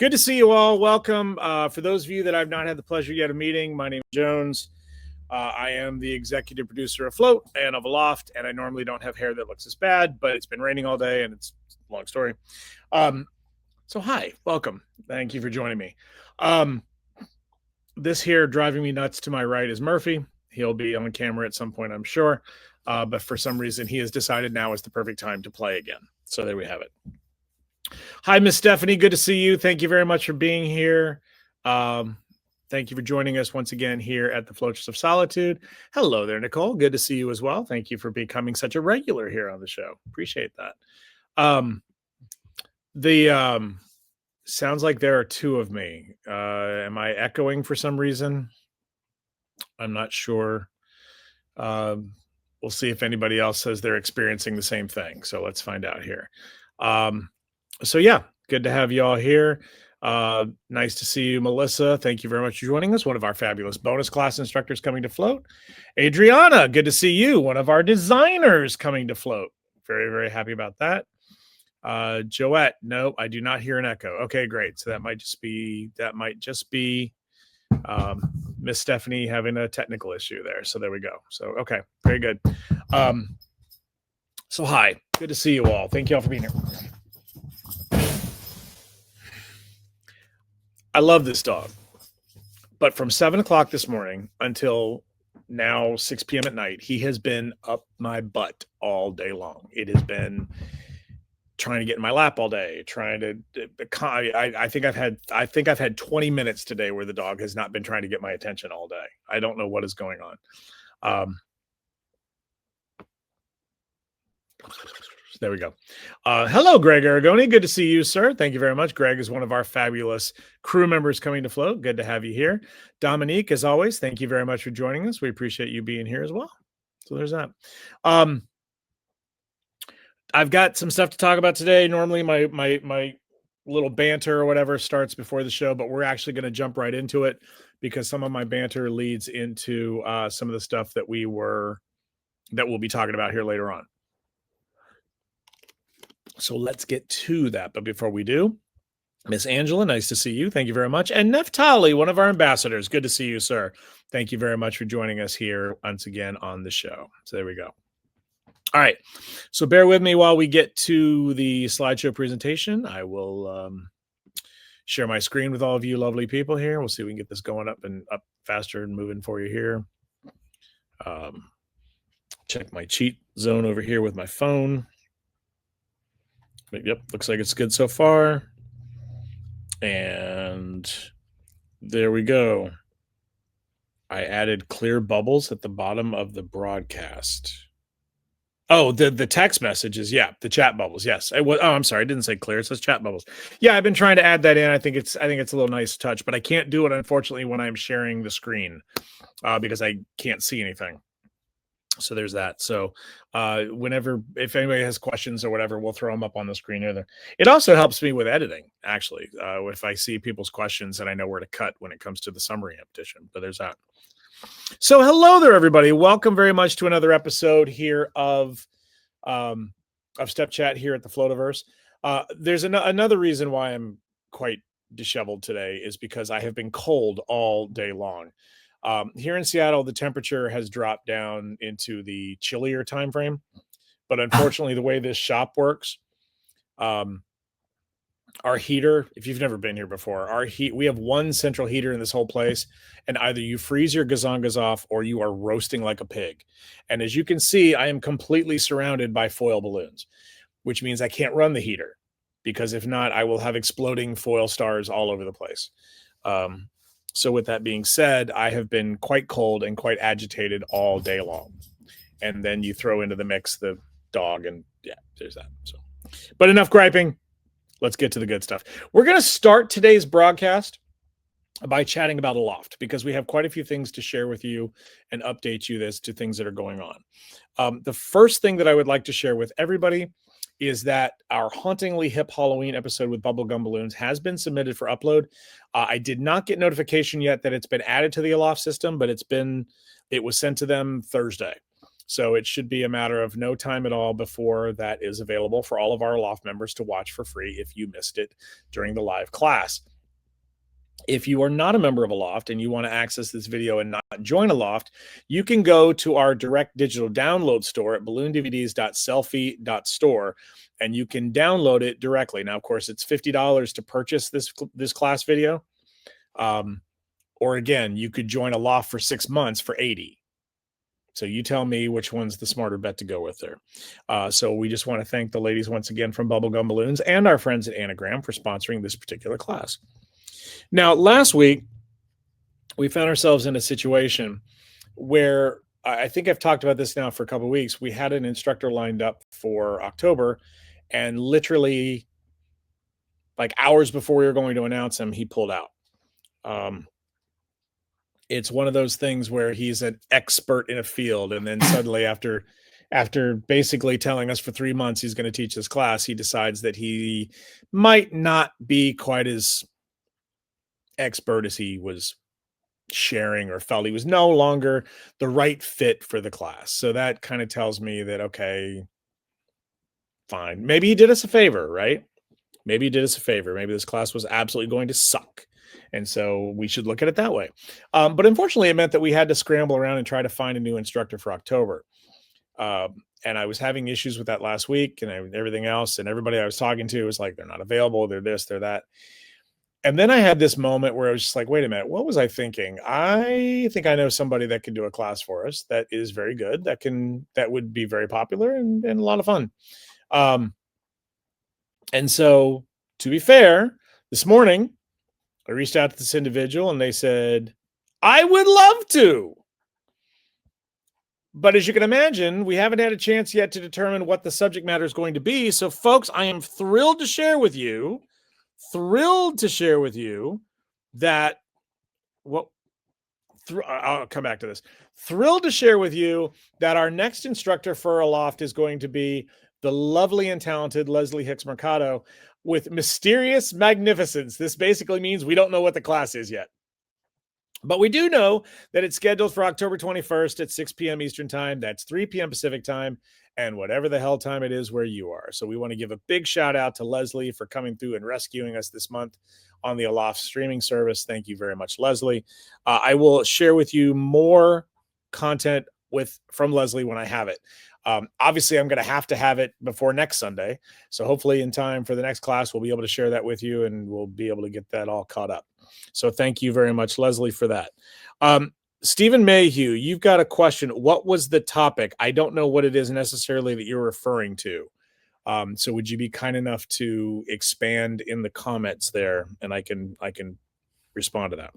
Good to see you all. Welcome. For those of you that I've not had the pleasure yet of meeting, my name is Jones. I am the executive producer of Float and of Aloft, and I normally don't have hair that looks this bad, but it's been raining all day, and it's a long story. So hi, welcome. Thank you for joining me. This here driving me nuts to my right is Murphy. He'll be on camera at some point, I'm sure. But for some reason, he has decided now is the perfect time to play again. So there we have it. Hi, Miss Stephanie. Good to see you. Thank you very much for being here. Thank you for joining us once again here at the Floaters of Solitude. Hello there, Nicole. Good to see you as well. Thank you for becoming such a regular here on the show. Appreciate that. Sounds like there are two of me. Am I echoing for some reason? I'm not sure. We'll see if anybody else says they're experiencing the same thing. So let's find out here. So yeah, good to have you all here. Nice to see you, Melissa. Thank you very much for joining us. One of our fabulous bonus class instructors coming to Float. Adriana, good to see you. One of our designers coming to Float. Very, very happy about that. Joette, no, I do not hear an echo. Okay, great. So that might just be Miss Stephanie having a technical issue there. So there we go. So, okay, very good. So hi, good to see you all. Thank you all for being here. I love this dog, but from 7 o'clock this morning until now 6 p.m. at night, he has been up my butt all day long. It has been trying to get in my lap all day, trying to. I think I've had 20 minutes today where the dog has not been trying to get my attention all day. I don't know what is going on. There we go. Hello, Greg Aragoni. Good to see you, sir. Thank you very much. Greg is one of our fabulous crew members coming to Float. Good to have you here. Dominique, as always, thank you very much for joining us. We appreciate you being here as well. So there's that. I've got some stuff to talk about today. Normally my little banter or whatever starts before the show, but we're actually going to jump right into it because some of my banter leads into some of the stuff that we'll be talking about here later on. So let's get to that. But before we do, Miss Angela, nice to see you. Thank you very much. And Neftali, one of our ambassadors. Good to see you, sir. Thank you very much for joining us here once again on the show. So there we go. All right. So bear with me while we get to the slideshow presentation. I will share my screen with all of you lovely people here. We'll see if we can get this going up faster and moving for you here. Check my cheat zone over here with my phone. Yep, looks like it's good so far. And there we go. I added clear bubbles at the bottom of the broadcast. Oh, the text messages. Yeah, the chat bubbles. Yes. I'm sorry. I didn't say clear. It says chat bubbles. Yeah, I've been trying to add that in. I think it's a little nice touch, but I can't do it, unfortunately, when I'm sharing the screen because I can't see anything. So there's that. So if anybody has questions or whatever, we'll throw them up on the screen here. It also helps me with editing, actually, if I see people's questions and I know where to cut when it comes to the summary edition. But there's that. So hello there, everybody. Welcome very much to another episode here of Step Chat here at the Floativerse. There's another reason why I'm quite disheveled today is because I have been cold all day long. Here in Seattle, the temperature has dropped down into the chillier time frame, but unfortunately, the way this shop works, our heater, if you've never been here before, we have one central heater in this whole place, and either you freeze your gazongas off or you are roasting like a pig. And as you can see, I am completely surrounded by foil balloons, which means I can't run the heater because if not, I will have exploding foil stars all over the place. So with that being said, I have been quite cold and quite agitated all day long. And then you throw into the mix the dog and yeah, there's that. So, but enough griping. Let's get to the good stuff. We're going to start today's broadcast by chatting about Aloft because we have quite a few things to share with you and update you as to things that are going on. The first thing that I would like to share with everybody is that our Hauntingly Hip Halloween episode with bubblegum balloons has been submitted for upload. I did not get notification yet that it's been added to the Aloft system, but it was sent to them Thursday. So it should be a matter of no time at all before that is available for all of our Aloft members to watch for free if you missed it during the live class. If you are not a member of a loft and you want to access this video and not join a loft, you can go to our direct digital download store at balloondvds.selfie.store and you can download it directly. Now, of course, it's $50 to purchase this class video. Or again, you could join a loft for 6 months for 80. So you tell me which one's the smarter bet to go with there. So we just want to thank the ladies once again from Bubblegum Balloons and our friends at Anagram for sponsoring this particular class. Now, last week, we found ourselves in a situation where I think I've talked about this now for a couple of weeks. We had an instructor lined up for October, and literally like hours before we were going to announce him, he pulled out. It's one of those things where he's an expert in a field, and then suddenly after basically telling us for 3 months he's going to teach this class, he decides that he might not be quite as expert as he was sharing, or felt he was no longer the right fit for the class. So that kind of tells me that, okay, fine. Maybe he did us a favor, right? Maybe he did us a favor. Maybe this class was absolutely going to suck. And so we should look at it that way. But unfortunately, it meant that we had to scramble around and try to find a new instructor for October. And I was having issues with that last week and everything else. And everybody I was talking to was like, they're not available. They're this, they're that. And then I had this moment where I was just like, wait a minute, what was I thinking? I think I know somebody that can do a class for us that is very good, that would be very popular and a lot of fun. And so, to be fair, this morning, I reached out to this individual and they said, I would love to. But as you can imagine, we haven't had a chance yet to determine what the subject matter is going to be. So, folks, I am thrilled to share with you that I'll come back to this. Thrilled to share with you that our next instructor for a loft is going to be the lovely and talented Leslie Hicks Mercado with mysterious magnificence. This basically means we don't know what the class is yet. But we do know that it's scheduled for October 21st at 6 p.m. Eastern Time. That's 3 p.m. Pacific Time, and whatever the hell time it is where you are. So we want to give a big shout out to Leslie for coming through and rescuing us this month on the Aloft streaming service. Thank you very much, Leslie. I will share with you more content from Leslie when I have it. Obviously, I'm going to have it before next Sunday. So hopefully in time for the next class, we'll be able to share that with you and we'll be able to get that all caught up. So thank you very much, Leslie, for that. Stephen Mayhew, you've got a question. What was the topic? I don't know what it is necessarily that you're referring to. So would you be kind enough to expand in the comments there, and I can respond to that.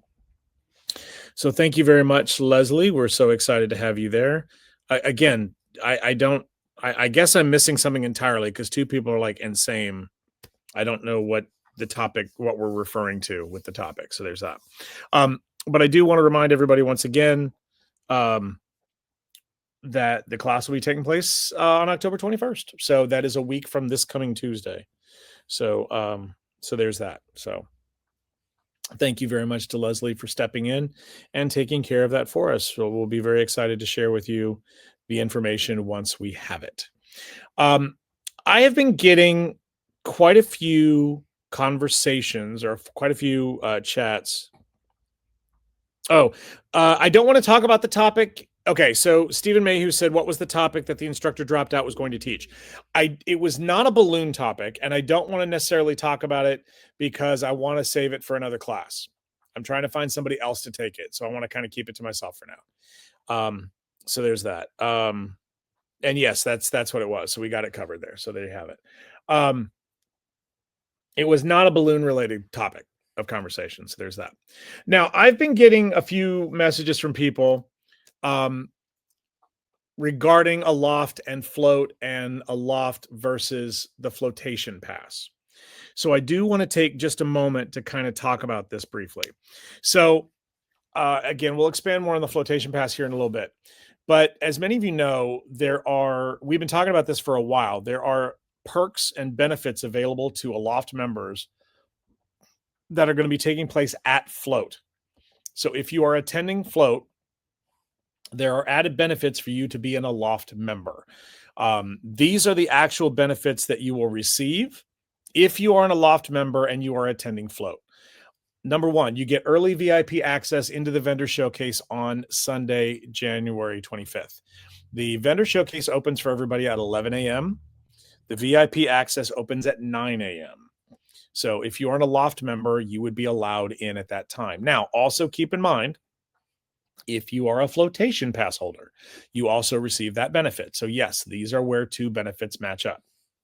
So thank you very much, Leslie. We're so excited to have you there. Again, I guess I'm missing something entirely because two people are like insane. I don't know what we're referring to with the topic. So there's that. But I do want to remind everybody once again that the class will be taking place on October 21st. So that is a week from this coming Tuesday. So there's that. So thank you very much to Leslie for stepping in and taking care of that for us. So we'll be very excited to share with you the information once we have it. I have been getting quite a few conversations or quite a few chats. I don't want to talk about the topic. Okay, so Stephen Mayhew said, what was the topic that the instructor dropped out was going to teach? It was not a balloon topic, and I don't want to necessarily talk about it because I want to save it for another class. I'm trying to find somebody else to take it, so I want to kind of keep it to myself for now. So there's that. And yes, that's what it was. So we got it covered there. So there you have it. It was not a balloon-related topic of conversation. So there's that. Now, I've been getting a few messages from people regarding a loft and float and a loft versus the flotation pass. So I do want to take just a moment to kind of talk about this briefly. So again, we'll expand more on the flotation pass here in a little bit. But as many of you know, we've been talking about this for a while. There are perks and benefits available to Aloft members that are going to be taking place at float. So if you are attending float, there are added benefits for you to be an Aloft member. These are the actual benefits that you will receive if you are an Aloft member and you are attending float. Number one, you get early VIP access into the vendor showcase on Sunday, January 25th. The vendor showcase opens for everybody at 11 a.m. The VIP access opens at 9 a.m. So if you aren't a Loft member, you would be allowed in at that time. Now, also keep in mind, if you are a flotation pass holder, you also receive that benefit. So yes, these are where two benefits match up.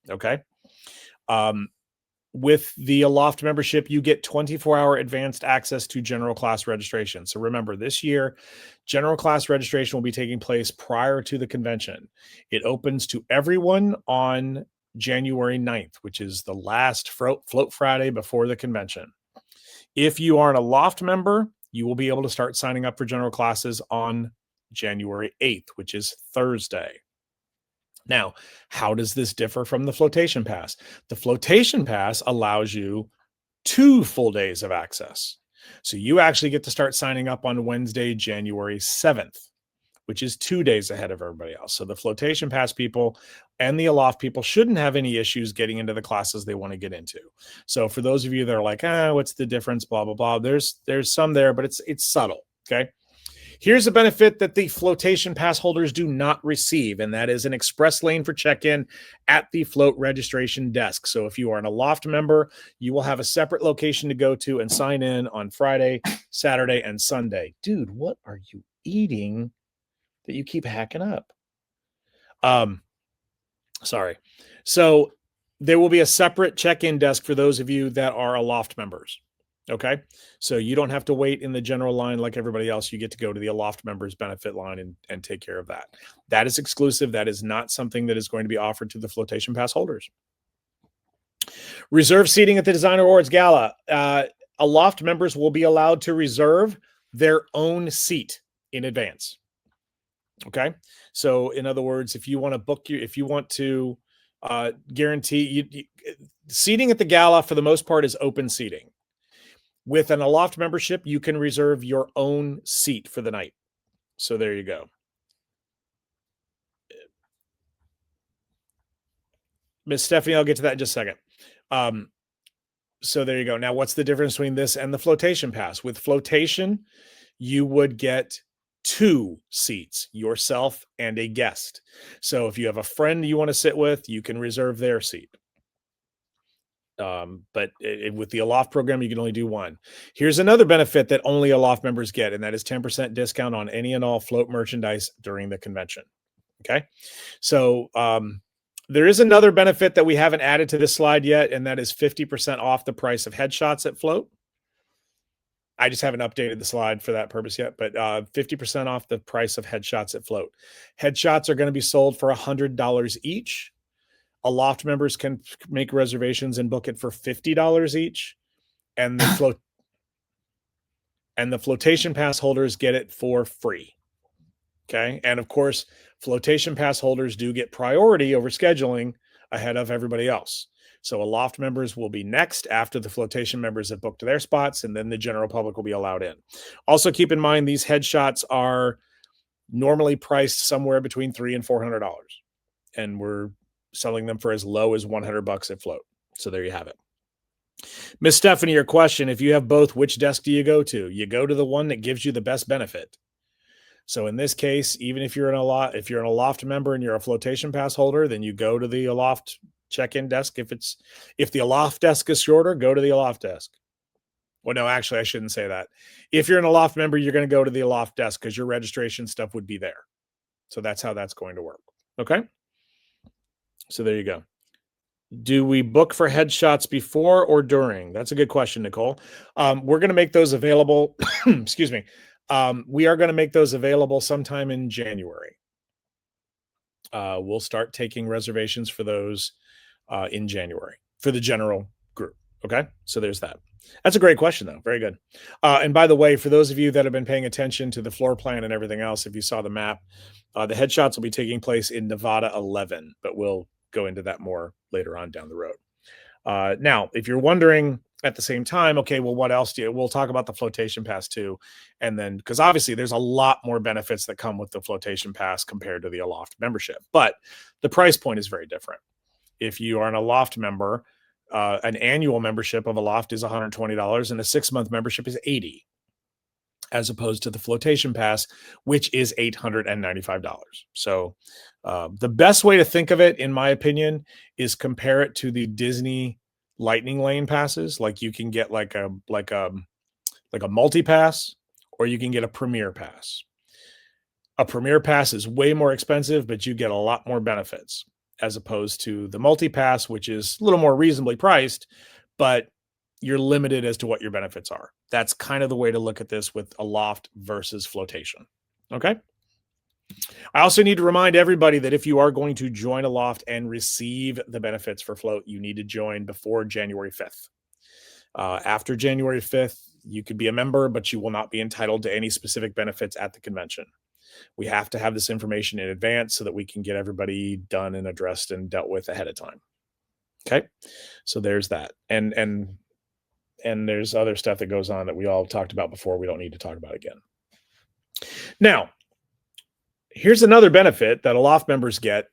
Okay. With the Aloft membership, you get 24-hour advanced access to general class registration. So remember, this year, general class registration will be taking place prior to the convention. It opens to everyone on January 9th, which is the last Float Friday before the convention. If you aren't a Loft member, you will be able to start signing up for general classes on January 8th, which is Thursday. Now, how does this differ from the flotation pass? The flotation pass allows you 2 full days of access. So you actually get to start signing up on Wednesday, January 7th, which is 2 days ahead of everybody else. So the flotation pass people and the Aloft people shouldn't have any issues getting into the classes they want to get into. So for those of you that are like, what's the difference, blah, blah, blah, there's some there, but it's subtle, okay? Here's a benefit that the flotation pass holders do not receive, and that is an express lane for check-in at the float registration desk. So if you are an Aloft member, you will have a separate location to go to and sign in on Friday, Saturday, and Sunday. Dude, what are you eating that you keep hacking up? Sorry. So there will be a separate check-in desk for those of you that are Aloft members. Okay. So you don't have to wait in the general line like everybody else. You get to go to the Aloft members benefit line and take care of that. That is exclusive. That is not something that is going to be offered to the flotation pass holders. Reserve seating at the Designer Awards Gala. Aloft members will be allowed to reserve their own seat in advance. Okay. So in other words, if you want to if you want to guarantee seating at the gala for the most part is open seating. With an Aloft membership, you can reserve your own seat for the night. So there you go. Miss Stephanie, I'll get to that in just a second. So there you go. Now, what's the difference between this and the flotation pass? With flotation, you would get 2 seats, yourself and a guest. So if you have a friend you want to sit with, you can reserve their seat. But with the Aloft program, you can only do 1. Here's another benefit that only Aloft members get, and that is 10% discount on any and all float merchandise during the convention. Okay. So there is another benefit that we haven't added to this slide yet, and that is 50% off the price of headshots at float. I just haven't updated the slide for that purpose yet, but 50% off the price of headshots at float. Headshots are going to be sold for $100 each. Aloft members can make reservations and book it for $50 each, and the flotation pass holders get it for free. Okay, and of course, flotation pass holders do get priority over scheduling ahead of everybody else. So Aloft members will be next after the flotation members have booked their spots, and then the general public will be allowed in. Also, keep in mind these headshots are normally priced somewhere between $300 and $400, and we're selling them for as low as $100 at float. So there you have it. Miss Stephanie, your question, if you have both, which desk do you go to? You go to the one that gives you the best benefit. So in this case, even if you're an Aloft member and you're a flotation pass holder, then you go to the Aloft check-in desk. If the Aloft desk is shorter, go to the Aloft desk. Well, no, actually, I shouldn't say that. If you're an Aloft member, you're going to go to the Aloft desk because your registration stuff would be there. So that's how that's going to work. Okay. So there you go. Do we book for headshots before or during? That's a good question, Nicole. We're going to make those available. Excuse me. We are going to make those available sometime in January. We'll start taking reservations for those in January for the general group. Okay. So there's that. That's a great question, though. Very good. And by the way, for those of you that have been paying attention to the floor plan and everything else, if you saw the map, the headshots will be taking place in Nevada 11, but we'll go into that more later on down the road. Now, if you're wondering at the same time, okay, well, what else we'll talk about the flotation pass too. And then, because obviously there's a lot more benefits that come with the flotation pass compared to the Aloft membership, but the price point is very different. If you are an Aloft member, an annual membership of a loft is $120 and a 6-month membership is $80, as opposed to the flotation pass, which is $895. So the best way to think of it, in my opinion, is compare it to the Disney Lightning Lane passes. Like you can get like a multi pass, or you can get a premier pass. A premier pass is way more expensive, but you get a lot more benefits, as opposed to the multi pass, which is a little more reasonably priced, but you're limited as to what your benefits are. That's kind of the way to look at this with a loft versus flotation. Okay. I also need to remind everybody that if you are going to join a loft and receive the benefits for float, you need to join before January 5th. After January 5th, you could be a member, but you will not be entitled to any specific benefits at the convention. We have to have this information in advance so that we can get everybody done and addressed and dealt with ahead of time. Okay. So there's that. And there's other stuff that goes on that we all talked about before. We don't need to talk about again. Now, here's another benefit that Aloft members get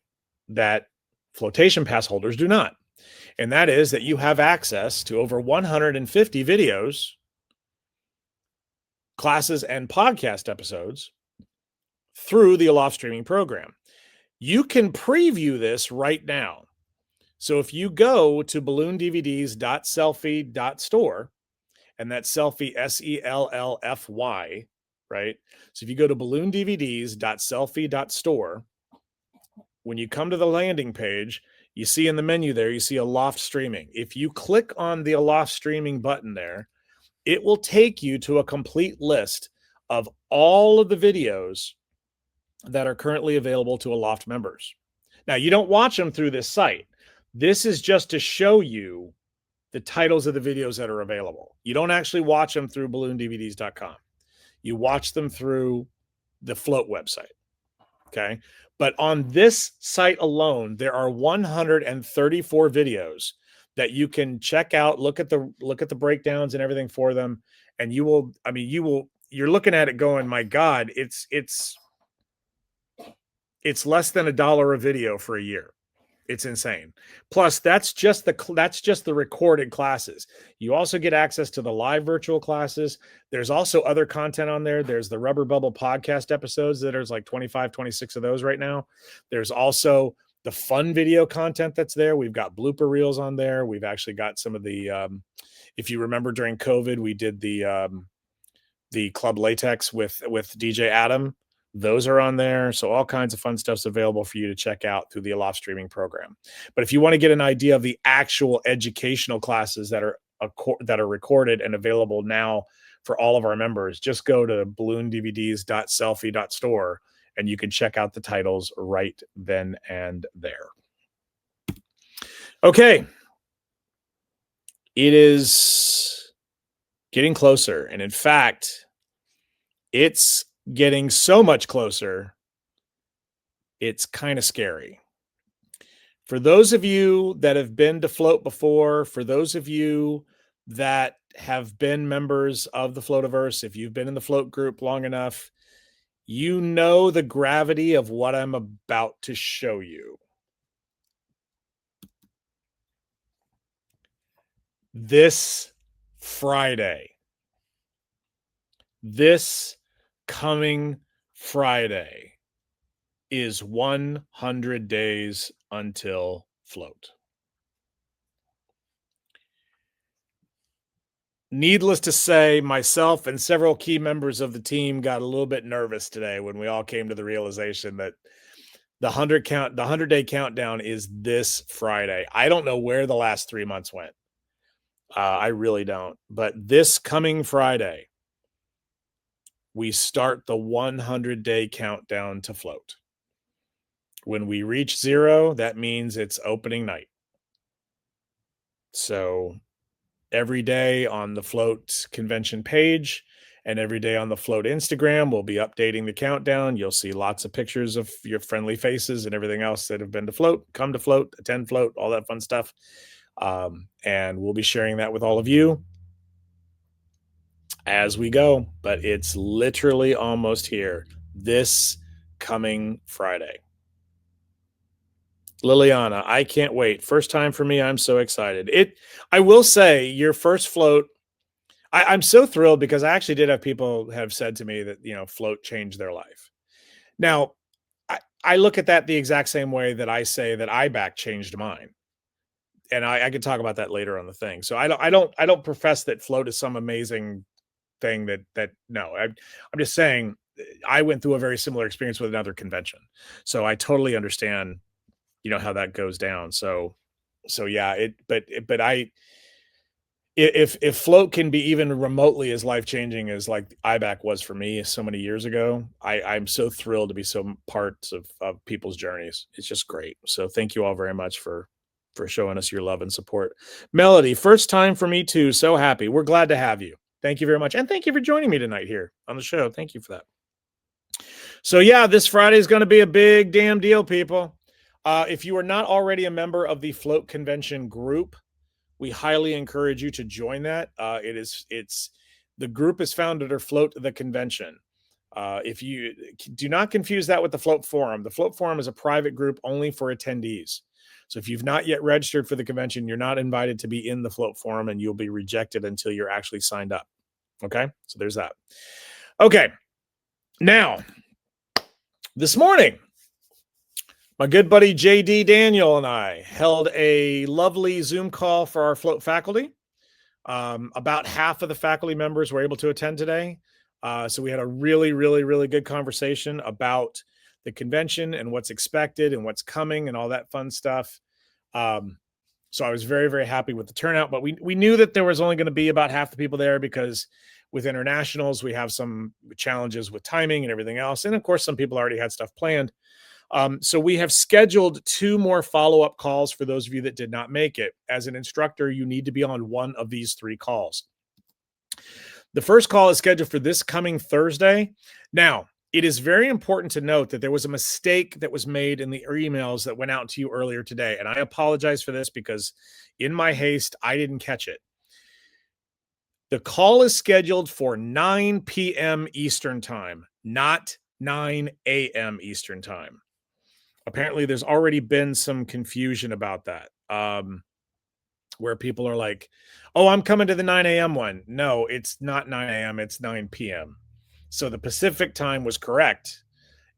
that flotation pass holders do not. And that is that you have access to over 150 videos, classes, and podcast episodes through the Aloft streaming program. You can preview this right now. So if you go to balloondvds.selfie.store, and that's selfie, SELLFY, right? So if you go to balloondvds.selfie.store, when you come to the landing page, you see in the menu there, you see Aloft streaming. If you click on the Aloft streaming button there, it will take you to a complete list of all of the videos that are currently available to Aloft members. Now, you don't watch them through this site. This is just to show you the titles of the videos that are available. You don't actually watch them through balloondvds.com. You watch them through the Float website. Okay. But on this site alone, there are 134 videos that you can check out, look at the breakdowns and everything for them. And you're looking at it going, my God, it's less than $1 a video for a year. It's insane. Plus, that's just the recorded classes. You also get access to the live virtual classes. There's also other content on there. There's the Rubber Bubble podcast episodes that there's like 25, 26 of those right now. There's also the fun video content that's there. We've got blooper reels on there. We've actually got some of the, if you remember during COVID, we did the Club Latex with DJ Adam. Those are on there. So all kinds of fun stuff's available for you to check out through the Aloft streaming program. But if you want to get an idea of the actual educational classes that are recorded and available now for all of our members, just go to balloondvds.selfie.store and you can check out the titles right then and there. Okay. It is getting closer. And in fact, it's getting so much closer, it's kind of scary. For those of you that have been to Float before, for those of you that have been members of the Floativerse, if you've been in the Float group long enough, you know the gravity of what I'm about to show you. This Friday, this coming Friday, is 100 days until Float. Needless to say, myself and several key members of the team got a little bit nervous today when we all came to the realization that the 100-day countdown is this Friday. I don't know where the last 3 months went. I really don't. But this coming Friday, we start the 100-day countdown to Float. When we reach 0, that means it's opening night. So every day on the Float convention page and every day on the Float Instagram, we'll be updating the countdown. You'll see lots of pictures of your friendly faces and everything else that have been to Float, come to Float, attend Float, all that fun stuff. And we'll be sharing that with all of you as we go, but it's literally almost here this coming Friday. Liliana, I can't wait. First time for me. I'm so excited. I will say your first float, I'm so thrilled because I actually did have people have said to me that, float changed their life. Now, I look at that the exact same way that I say that IBAC changed mine. And I can talk about that later on the thing. So I don't profess that float is some amazing thing that no, I'm just saying I went through a very similar experience with another convention. So I totally understand, how that goes down. So yeah, but if float can be even remotely as life changing as like IBAC was for me so many years ago, I'm so thrilled to be so parts of people's journeys. It's just great. So thank you all very much for showing us your love and support. Melody, first time for me too. So happy. We're glad to have you. Thank you very much, and thank you for joining me tonight here on the show. Thank you for that. So yeah, this Friday is going to be a big damn deal, people. If you are not already a member of the Float Convention group, we highly encourage you to join that. It's the group is founded or Float the Convention. If you do not confuse that with the Float Forum, the Float Forum is a private group only for attendees. So if you've not yet registered for the convention, you're not invited to be in the Float Forum, and you'll be rejected until you're actually signed up. Okay, so there's that. Okay, now this morning, my good buddy JD Daniel and I held a lovely Zoom call for our Float faculty. About half of the faculty members were able to attend today. So we had a really, really, really good conversation about the convention and what's expected and what's coming and all that fun stuff. So I was very, very happy with the turnout, but we knew that there was only going to be about half the people there because with internationals, we have some challenges with timing and everything else. And of course, some people already had stuff planned. So we have scheduled 2 more follow-up calls for those of you that did not make it. As an instructor, you need to be on one of these 3 calls. The first call is scheduled for this coming Thursday. Now, it is very important to note that there was a mistake that was made in the emails that went out to you earlier today. And I apologize for this because in my haste, I didn't catch it. The call is scheduled for 9 p.m. Eastern time, not 9 a.m. Eastern time. Apparently, there's already been some confusion about that, where people are like, oh, I'm coming to the 9 a.m. one. No, it's not 9 a.m., it's 9 p.m. So the Pacific time was correct.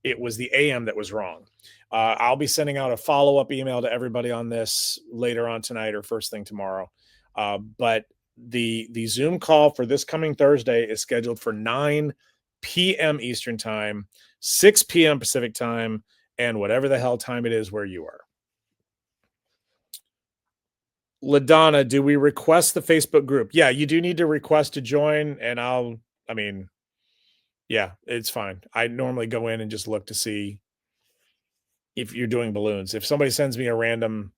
It was the AM that was wrong. I'll be sending out a follow-up email to everybody on this later on tonight or first thing tomorrow. But the Zoom call for this coming Thursday is scheduled for 9 p.m. Eastern time, 6 p.m. Pacific time, and whatever the hell time it is where you are. LaDonna, do we request the Facebook group? Yeah, you do need to request to join, and yeah, it's fine. I normally go in and just look to see if you're doing balloons. If somebody sends me a random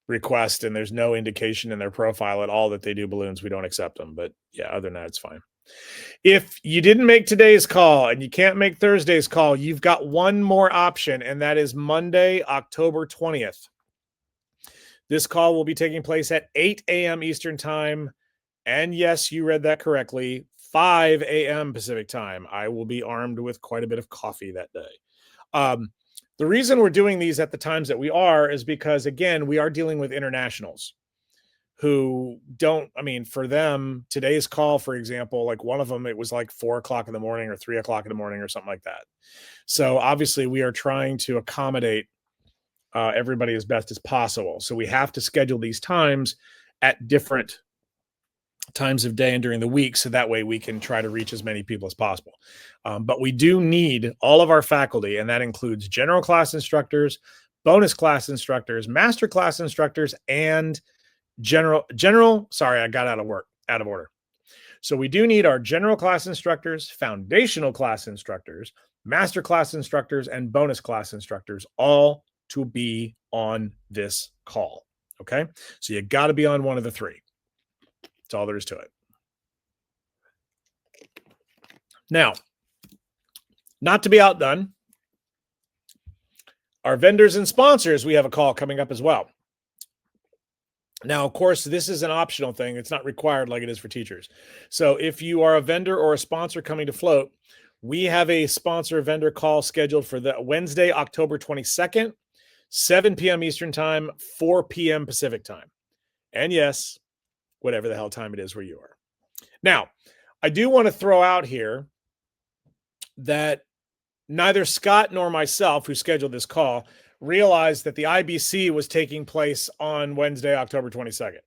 request and there's no indication in their profile at all that they do balloons, we don't accept them. But yeah, other than that, it's fine. If you didn't make today's call and you can't make Thursday's call, you've got one more option, and that is Monday, October 20th. This call will be taking place at 8 a.m. Eastern time. And yes, you read that correctly, 5 a.m. Pacific time. I will be armed with quite a bit of coffee that day. The reason we're doing these at the times that we are is because, again, we are dealing with internationals who for them, today's call, for example, like one of them, it was like 4 o'clock in the morning or 3 o'clock in the morning or something like that. So obviously we are trying to accommodate everybody as best as possible. So we have to schedule these times at different times of day and during the week, so that way we can try to reach as many people as possible. But we do need all of our faculty, and that includes general class instructors, bonus class instructors, master class instructors, and sorry, I got out of order. So we do need our general class instructors, foundational class instructors, master class instructors, and bonus class instructors all to be on this call. Okay, so you got to be on one of the 3. That's all there is to it. Now, not to be outdone, our vendors and sponsors, we have a call coming up as well. Now, of course, this is an optional thing. It's not required like it is for teachers. So if you are a vendor or a sponsor coming to Float, we have a sponsor vendor call scheduled for the Wednesday, October 22nd. 7 p.m. Eastern time, 4 p.m. Pacific time. And yes, whatever the hell time it is where you are. Now, I do want to throw out here that neither Scott nor myself, who scheduled this call, realized that the IBC was taking place on Wednesday, October 22nd,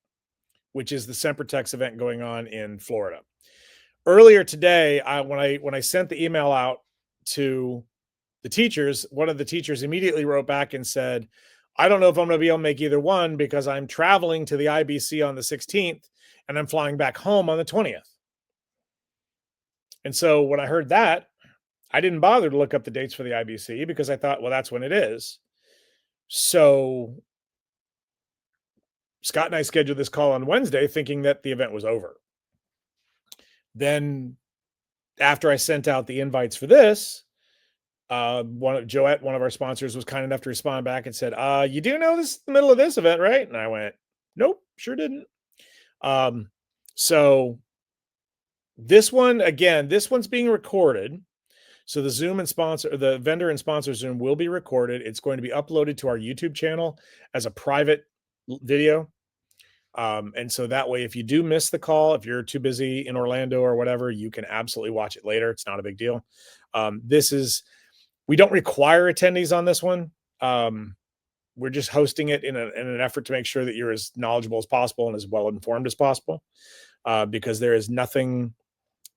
which is the Sempertex event going on in Florida. Earlier today, when I sent the email out to the teachers, one of the teachers immediately wrote back and said, I don't know if I'm going to be able to make either one because I'm traveling to the IBC on the 16th and I'm flying back home on the 20th. And so when I heard that, I didn't bother to look up the dates for the IBC because I thought, well, that's when it is. So Scott and I scheduled this call on Wednesday thinking that the event was over. Then after I sent out the invites for this, Joette, one of our sponsors, was kind enough to respond back and said, you do know this is the middle of this event, right? And I went, nope, sure didn't. So this one, again, this one's being recorded. So the Zoom and sponsor, the vendor and sponsor Zoom will be recorded. It's going to be uploaded to our YouTube channel as a private video. And so that way, if you do miss the call, if you're too busy in Orlando or whatever, you can absolutely watch it later. It's not a big deal. We don't require attendees on this one. We're just hosting it in an effort to make sure that you're as knowledgeable as possible and as well informed as possible. Because there is nothing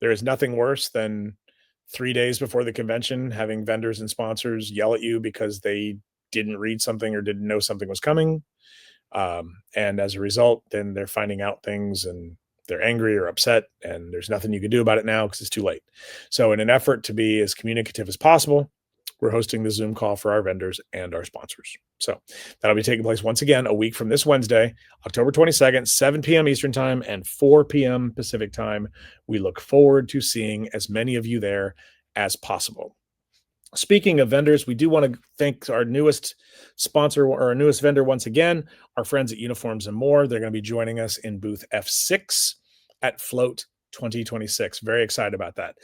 worse than 3 days before the convention having vendors and sponsors yell at you because they didn't read something or didn't know something was coming. And as a result, then they're finding out things and they're angry or upset, and there's nothing you can do about it now because it's too late. So in an effort to be as communicative as possible, we're hosting the Zoom call for our vendors and our sponsors. So that'll be taking place once again a week from this Wednesday, October 22nd, 7 p.m. Eastern time and 4 p.m. Pacific time. We look forward to seeing as many of you there as possible. Speaking of vendors, we do want to thank our newest sponsor or our newest vendor once again, our friends at Uniforms and More. They're going to be joining us in booth F6 at Float 2026. Very excited about that.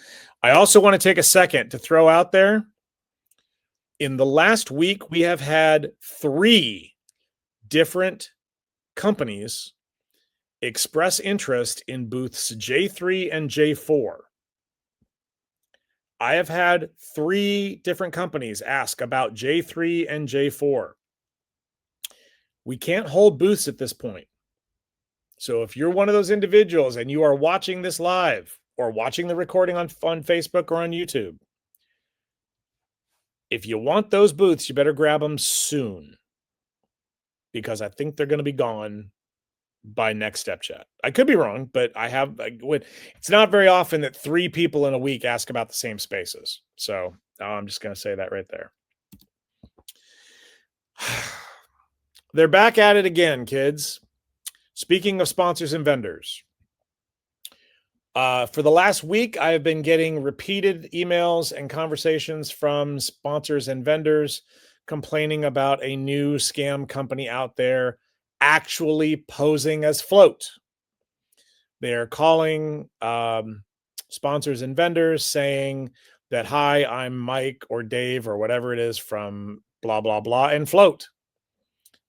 I also want to take a second to throw out there, in the last week, we have had 3 different companies express interest in booths J3 and J4. I have had 3 different companies ask about J3 and J4. We can't hold booths at this point. So if you're one of those individuals and you are watching this live or watching the recording on Facebook or on YouTube, if you want those booths, you better grab them soon, because I think they're going to be gone by next step chat. I could be wrong, but it's not very often that 3 people in a week ask about the same spaces. So I'm just going to say that right there. They're back at it again, kids. Speaking of sponsors and vendors, for the last week, I have been getting repeated emails and conversations from sponsors and vendors complaining about a new scam company out there actually posing as Float. They're calling sponsors and vendors saying that, hi, I'm Mike or Dave or whatever it is from blah, blah, blah, and Float.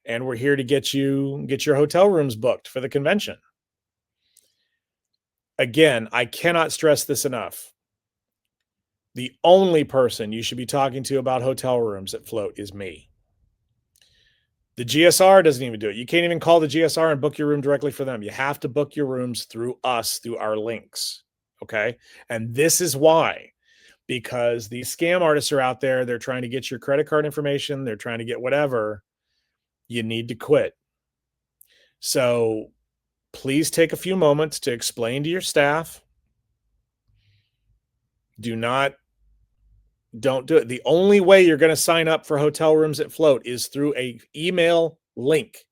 And we're here to get your hotel rooms booked for the convention. Again, I cannot stress this enough. The only person you should be talking to about hotel rooms at Float is me. The GSR doesn't even do it. You can't even call the GSR and book your room directly for them. You have to book your rooms through us, through our links. Okay? And this is why. Because these scam artists are out there. They're trying to get your credit card information. They're trying to get whatever. You need to quit. So please take a few moments to explain to your staff. Don't do it. The only way you're going to sign up for hotel rooms at Float is through a email link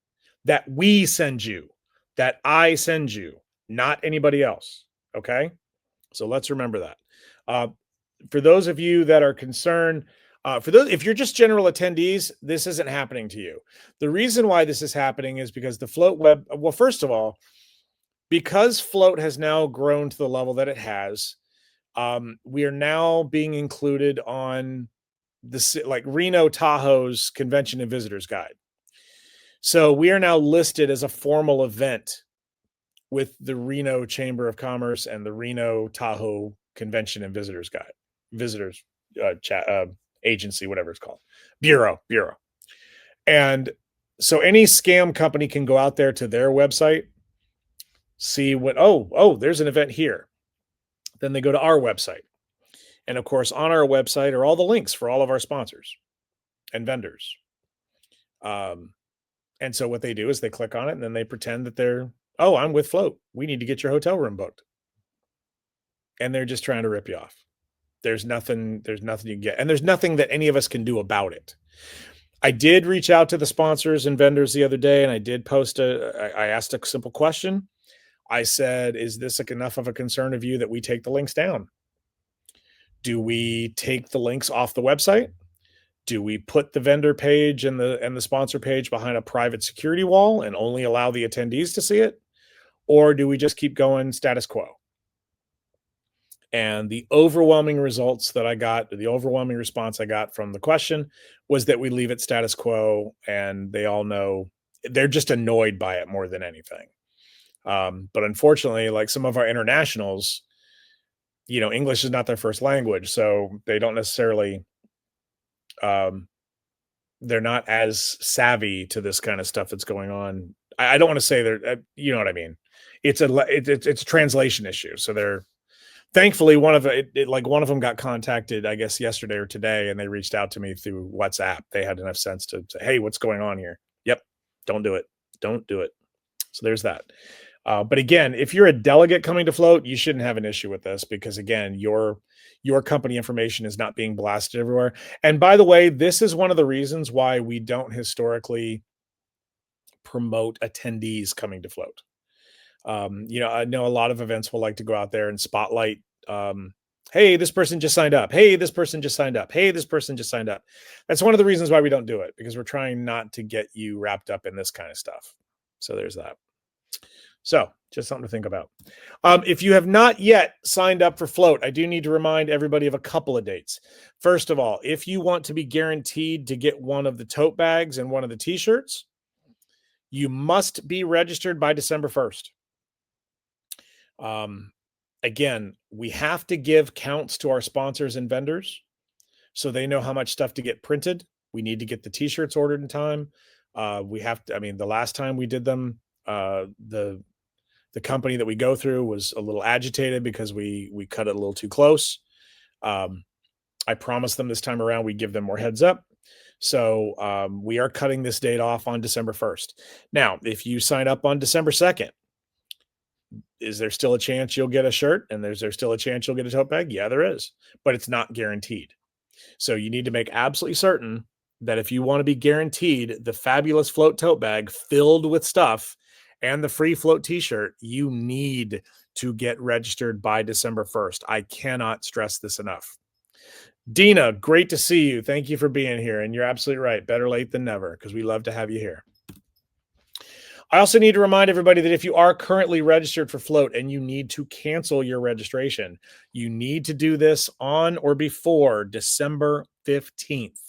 that we send you, that I send you, not anybody else. Okay? So let's remember that. For those of you that are concerned, if you're just general attendees, this isn't happening to you. The reason why this is happening is because the Float web, well, first of all, because Float has now grown to the level that it has, we are now being included on like Reno Tahoe's Convention and Visitors Guide. So we are now listed as a formal event with the Reno Chamber of Commerce and the Reno Tahoe Convention and Visitors Agency, whatever it's called, Bureau. And so any scam company can go out there to their website, see what, there's an event here. Then they go to our website. And of course, on our website are all the links for all of our sponsors and vendors. And so what they do is they click on it and then they pretend that I'm with Float. We need to get your hotel room booked. And they're just trying to rip you off. There's nothing you can get. And there's nothing that any of us can do about it. I did reach out to the sponsors and vendors the other day, and I did post I asked a simple question. I said, is this enough of a concern of you that we take the links down? Do we take the links off the website? Do we put the vendor page and the sponsor page behind a private security wall and only allow the attendees to see it? Or do we just keep going status quo? And the overwhelming response I got from the question was that we leave it status quo, and they all know they're just annoyed by it more than anything. But unfortunately, like some of our internationals, English is not their first language, so they don't necessarily, they're not as savvy to this kind of stuff that's going on. I don't want to say you know what I mean. It's a translation issue. So thankfully, one of them got contacted, I guess, yesterday or today, and they reached out to me through WhatsApp. They had enough sense to say, hey, what's going on here? Yep. Don't do it. Don't do it. So there's that. But again, if you're a delegate coming to Float, you shouldn't have an issue with this because, again, your company information is not being blasted everywhere. And by the way, this is one of the reasons why we don't historically promote attendees coming to Float. I know a lot of events will like to go out there and spotlight, hey, this person just signed up. Hey, this person just signed up. Hey, this person just signed up. That's one of the reasons why we don't do it, because we're trying not to get you wrapped up in this kind of stuff. So there's that. So just something to think about. If you have not yet signed up for Float, I do need to remind everybody of a couple of dates. First of all, if you want to be guaranteed to get one of the tote bags and one of the t-shirts, you must be registered by December 1st. Again, we have to give counts to our sponsors and vendors so they know how much stuff to get printed. We need to get the t-shirts ordered in time. The last time we did them, the company that we go through was a little agitated because we cut it a little too close. I promised them this time around we'd give them more heads up. So we are cutting this date off on December 1st. Now, if you sign up on December 2nd, is there still a chance you'll get a shirt? And is there still a chance you'll get a tote bag? Yeah, there is, but it's not guaranteed. So you need to make absolutely certain that if you want to be guaranteed the fabulous Float tote bag filled with stuff and the free Float t-shirt, you need to get registered by December 1st. I cannot stress this enough. Dina, great to see you. Thank you for being here. And you're absolutely right. Better late than never, because we love to have you here. I also need to remind everybody that if you are currently registered for Float and you need to cancel your registration, you need to do this on or before December 15th.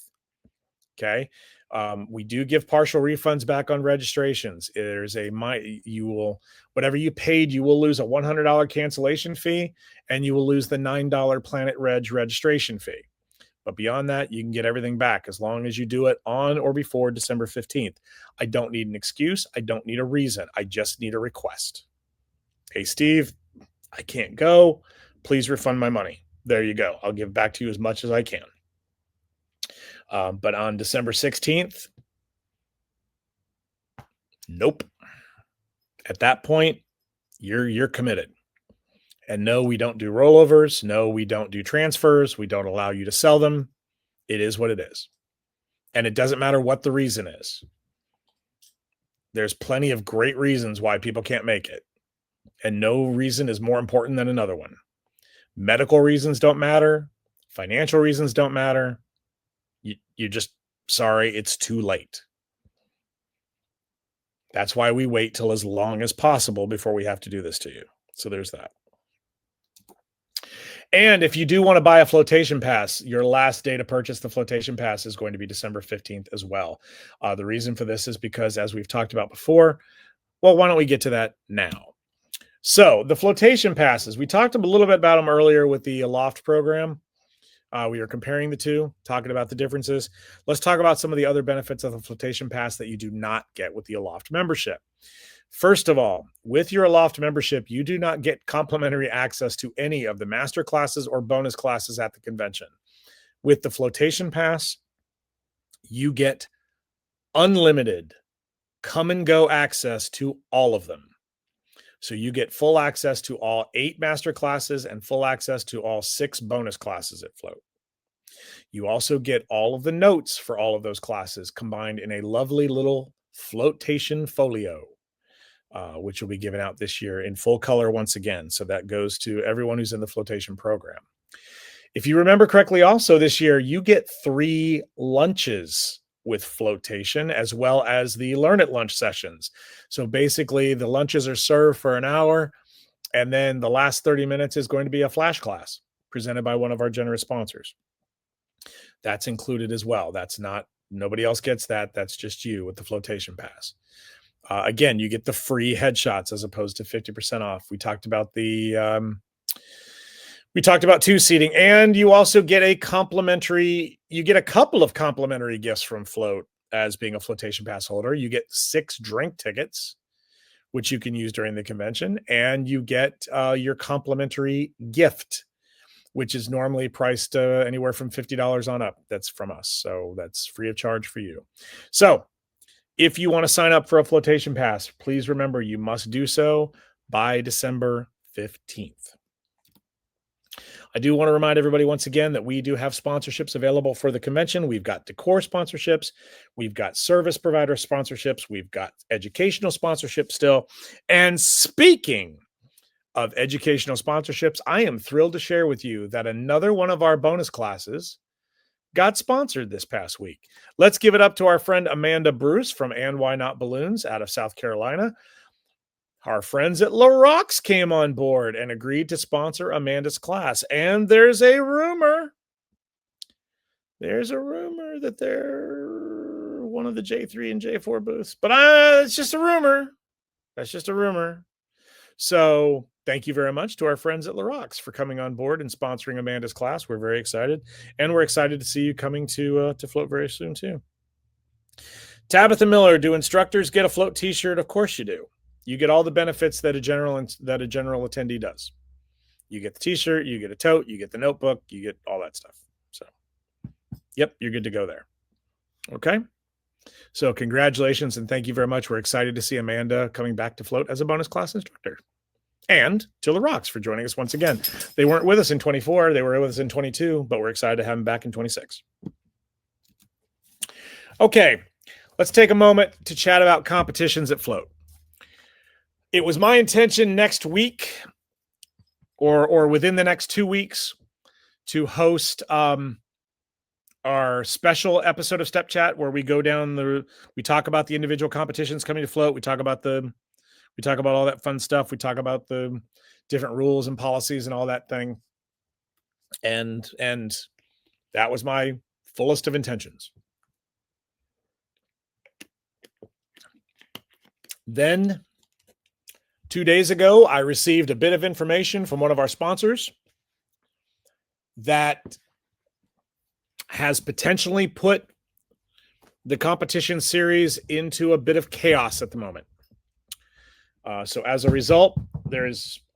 Okay. We do give partial refunds back on registrations. Whatever you paid, you will lose a $100 cancellation fee, and you will lose the $9 Planet Reg registration fee. But beyond that, you can get everything back as long as you do it on or before December 15th. I don't need an excuse. I don't need a reason. I just need a request. Hey, Steve, I can't go. Please refund my money. There you go. I'll give back to you as much as I can. But on December 16th, nope. At that point, you're committed. And no, we don't do rollovers. No, we don't do transfers. We don't allow you to sell them. It is what it is. And it doesn't matter what the reason is. There's plenty of great reasons why people can't make it. And no reason is more important than another one. Medical reasons don't matter. Financial reasons don't matter. You're just sorry, it's too late. That's why we wait till as long as possible before we have to do this to you. So there's that. And if you do want to buy a flotation pass, your last day to purchase the flotation pass is going to be December 15th as well. The reason for this is because, as we've talked about before, well, why don't we get to that now? So the flotation passes, we talked a little bit about them earlier with the Aloft program. We are comparing the two, talking about the differences. Let's talk about some of the other benefits of the flotation pass that you do not get with the Aloft membership. First of all, with your Aloft membership, you do not get complimentary access to any of the master classes or bonus classes at the convention. With the flotation pass, you get unlimited come and go access to all of them. So you get full access to all 8 master classes and full access to all 6 bonus classes at Float. You also get all of the notes for all of those classes combined in a lovely little flotation folio, which will be given out this year in full color once again. So that goes to everyone who's in the flotation program. If you remember correctly, also this year, you get 3 lunches with flotation, as well as the Learn at Lunch sessions. So basically, the lunches are served for an hour, and then the last 30 minutes is going to be a flash class presented by one of our generous sponsors. That's included as well. That's not, nobody else gets that. That's just you with the flotation pass. Again, you get the free headshots as opposed to 50% off. We talked about the we talked about 2 seating, and you also get a complimentary, you get a couple of complimentary gifts from Float as being a flotation pass holder. You get 6 drink tickets, which you can use during the convention, and you get your complimentary gift, which is normally priced anywhere from $50 on up. That's from us. So that's free of charge for you. So if you want to sign up for a flotation pass, please remember you must do so by December 15th. I do want to remind everybody once again that we do have sponsorships available for the convention. We've got decor sponsorships. We've got service provider sponsorships. We've got educational sponsorships still. And speaking of educational sponsorships, I am thrilled to share with you that another one of our bonus classes got sponsored this past week. Let's give it up to our friend Amanda Bruce from And Why Not Balloons out of South Carolina. Our friends at LaRox came on board and agreed to sponsor Amanda's class. And there's a rumor that they're one of the J3 and J4 booths. But it's just a rumor. That's just a rumor. So thank you very much to our friends at LaRox for coming on board and sponsoring Amanda's class. We're very excited. And we're excited to see you coming to Float very soon, too. Tabitha Miller, do instructors get a Float t-shirt? Of course you do. You get all the benefits that a general attendee does. You get the t-shirt, you get a tote, you get the notebook, you get all that stuff. So, yep, you're good to go there. Okay? So congratulations and thank you very much. We're excited to see Amanda coming back to Float as a bonus class instructor. And to LaRox for joining us once again. They weren't with us in 24, they were with us in 22, but we're excited to have them back in 26. Okay, let's take a moment to chat about competitions at Float. It was my intention next week or within the next 2 weeks to host our special episode of Step Chat where we go down we talk about the individual competitions coming to Float. We talk about all that fun stuff. We talk about the different rules and policies and all that thing. And that was my fullest of intentions. Then 2 days ago, I received a bit of information from one of our sponsors that has potentially put the competition series into a bit of chaos at the moment. So as a result,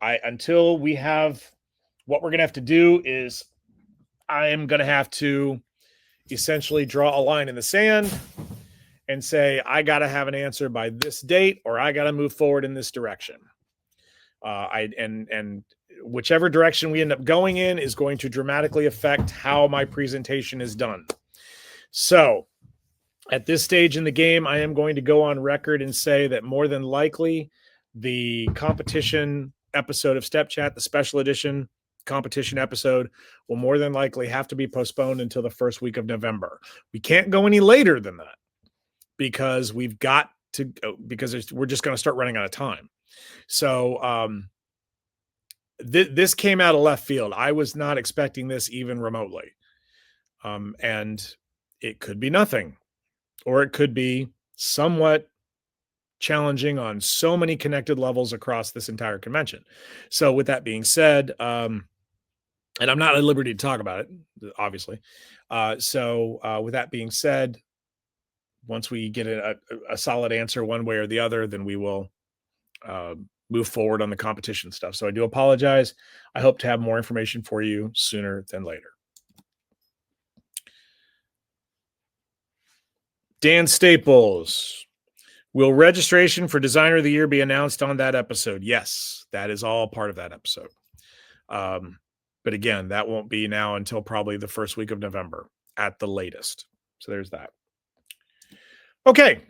until we have, what we're going to have to do is I am going to have to essentially draw a line in the sand and say, I got to have an answer by this date, or I got to move forward in this direction. And whichever direction we end up going in is going to dramatically affect how my presentation is done. So at this stage in the game, I am going to go on record and say that more than likely the competition episode of Step Chat, the special edition competition episode, will more than likely have to be postponed until the first week of November. We can't go any later than that because we're just going to start running out of time. So this came out of left field. I was not expecting this even remotely. And it could be nothing, or it could be somewhat challenging on so many connected levels across this entire convention. So with that being said, and I'm not at liberty to talk about it, obviously. With that being said, once we get a solid answer one way or the other, then we will move forward on the competition stuff. So I do apologize. I hope to have more information for you sooner than later. Dan Staples, will registration for Designer of the Year be announced on that episode? Yes, that is all part of that episode. But again, that won't be now until probably the first week of November at the latest. So there's that. Okay.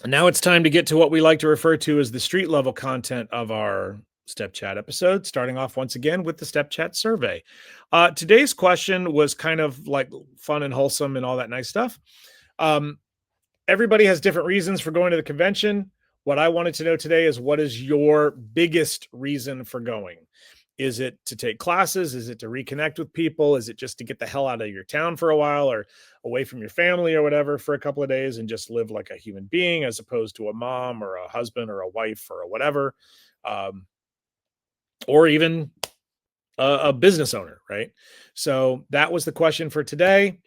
Now it's time to get to what we like to refer to as the street level content of our Step Chat episode, starting off once again with the Step Chat survey. Today's question was kind of like fun and wholesome and all that nice stuff. Everybody has different reasons for going to the convention. What I wanted to know today is, what is your biggest reason for going? Is it to take classes? Is it to reconnect with people? Is it just to get the hell out of your town for a while, or away from your family or whatever for a couple of days and just live like a human being as opposed to a mom or a husband or a wife or a whatever? Or even a business owner, right? So that was the question for today.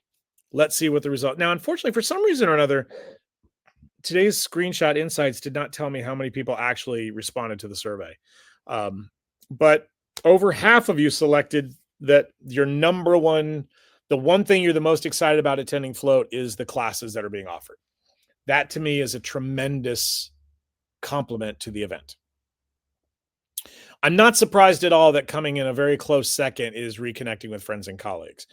Let's see what the result. Now, unfortunately, for some reason or another, today's screenshot insights did not tell me how many people actually responded to the survey. But over half of you selected that your number one, the one thing you're the most excited about attending Float is the classes that are being offered. That to me is a tremendous compliment to the event. I'm not surprised at all that coming in a very close second is reconnecting with friends and colleagues,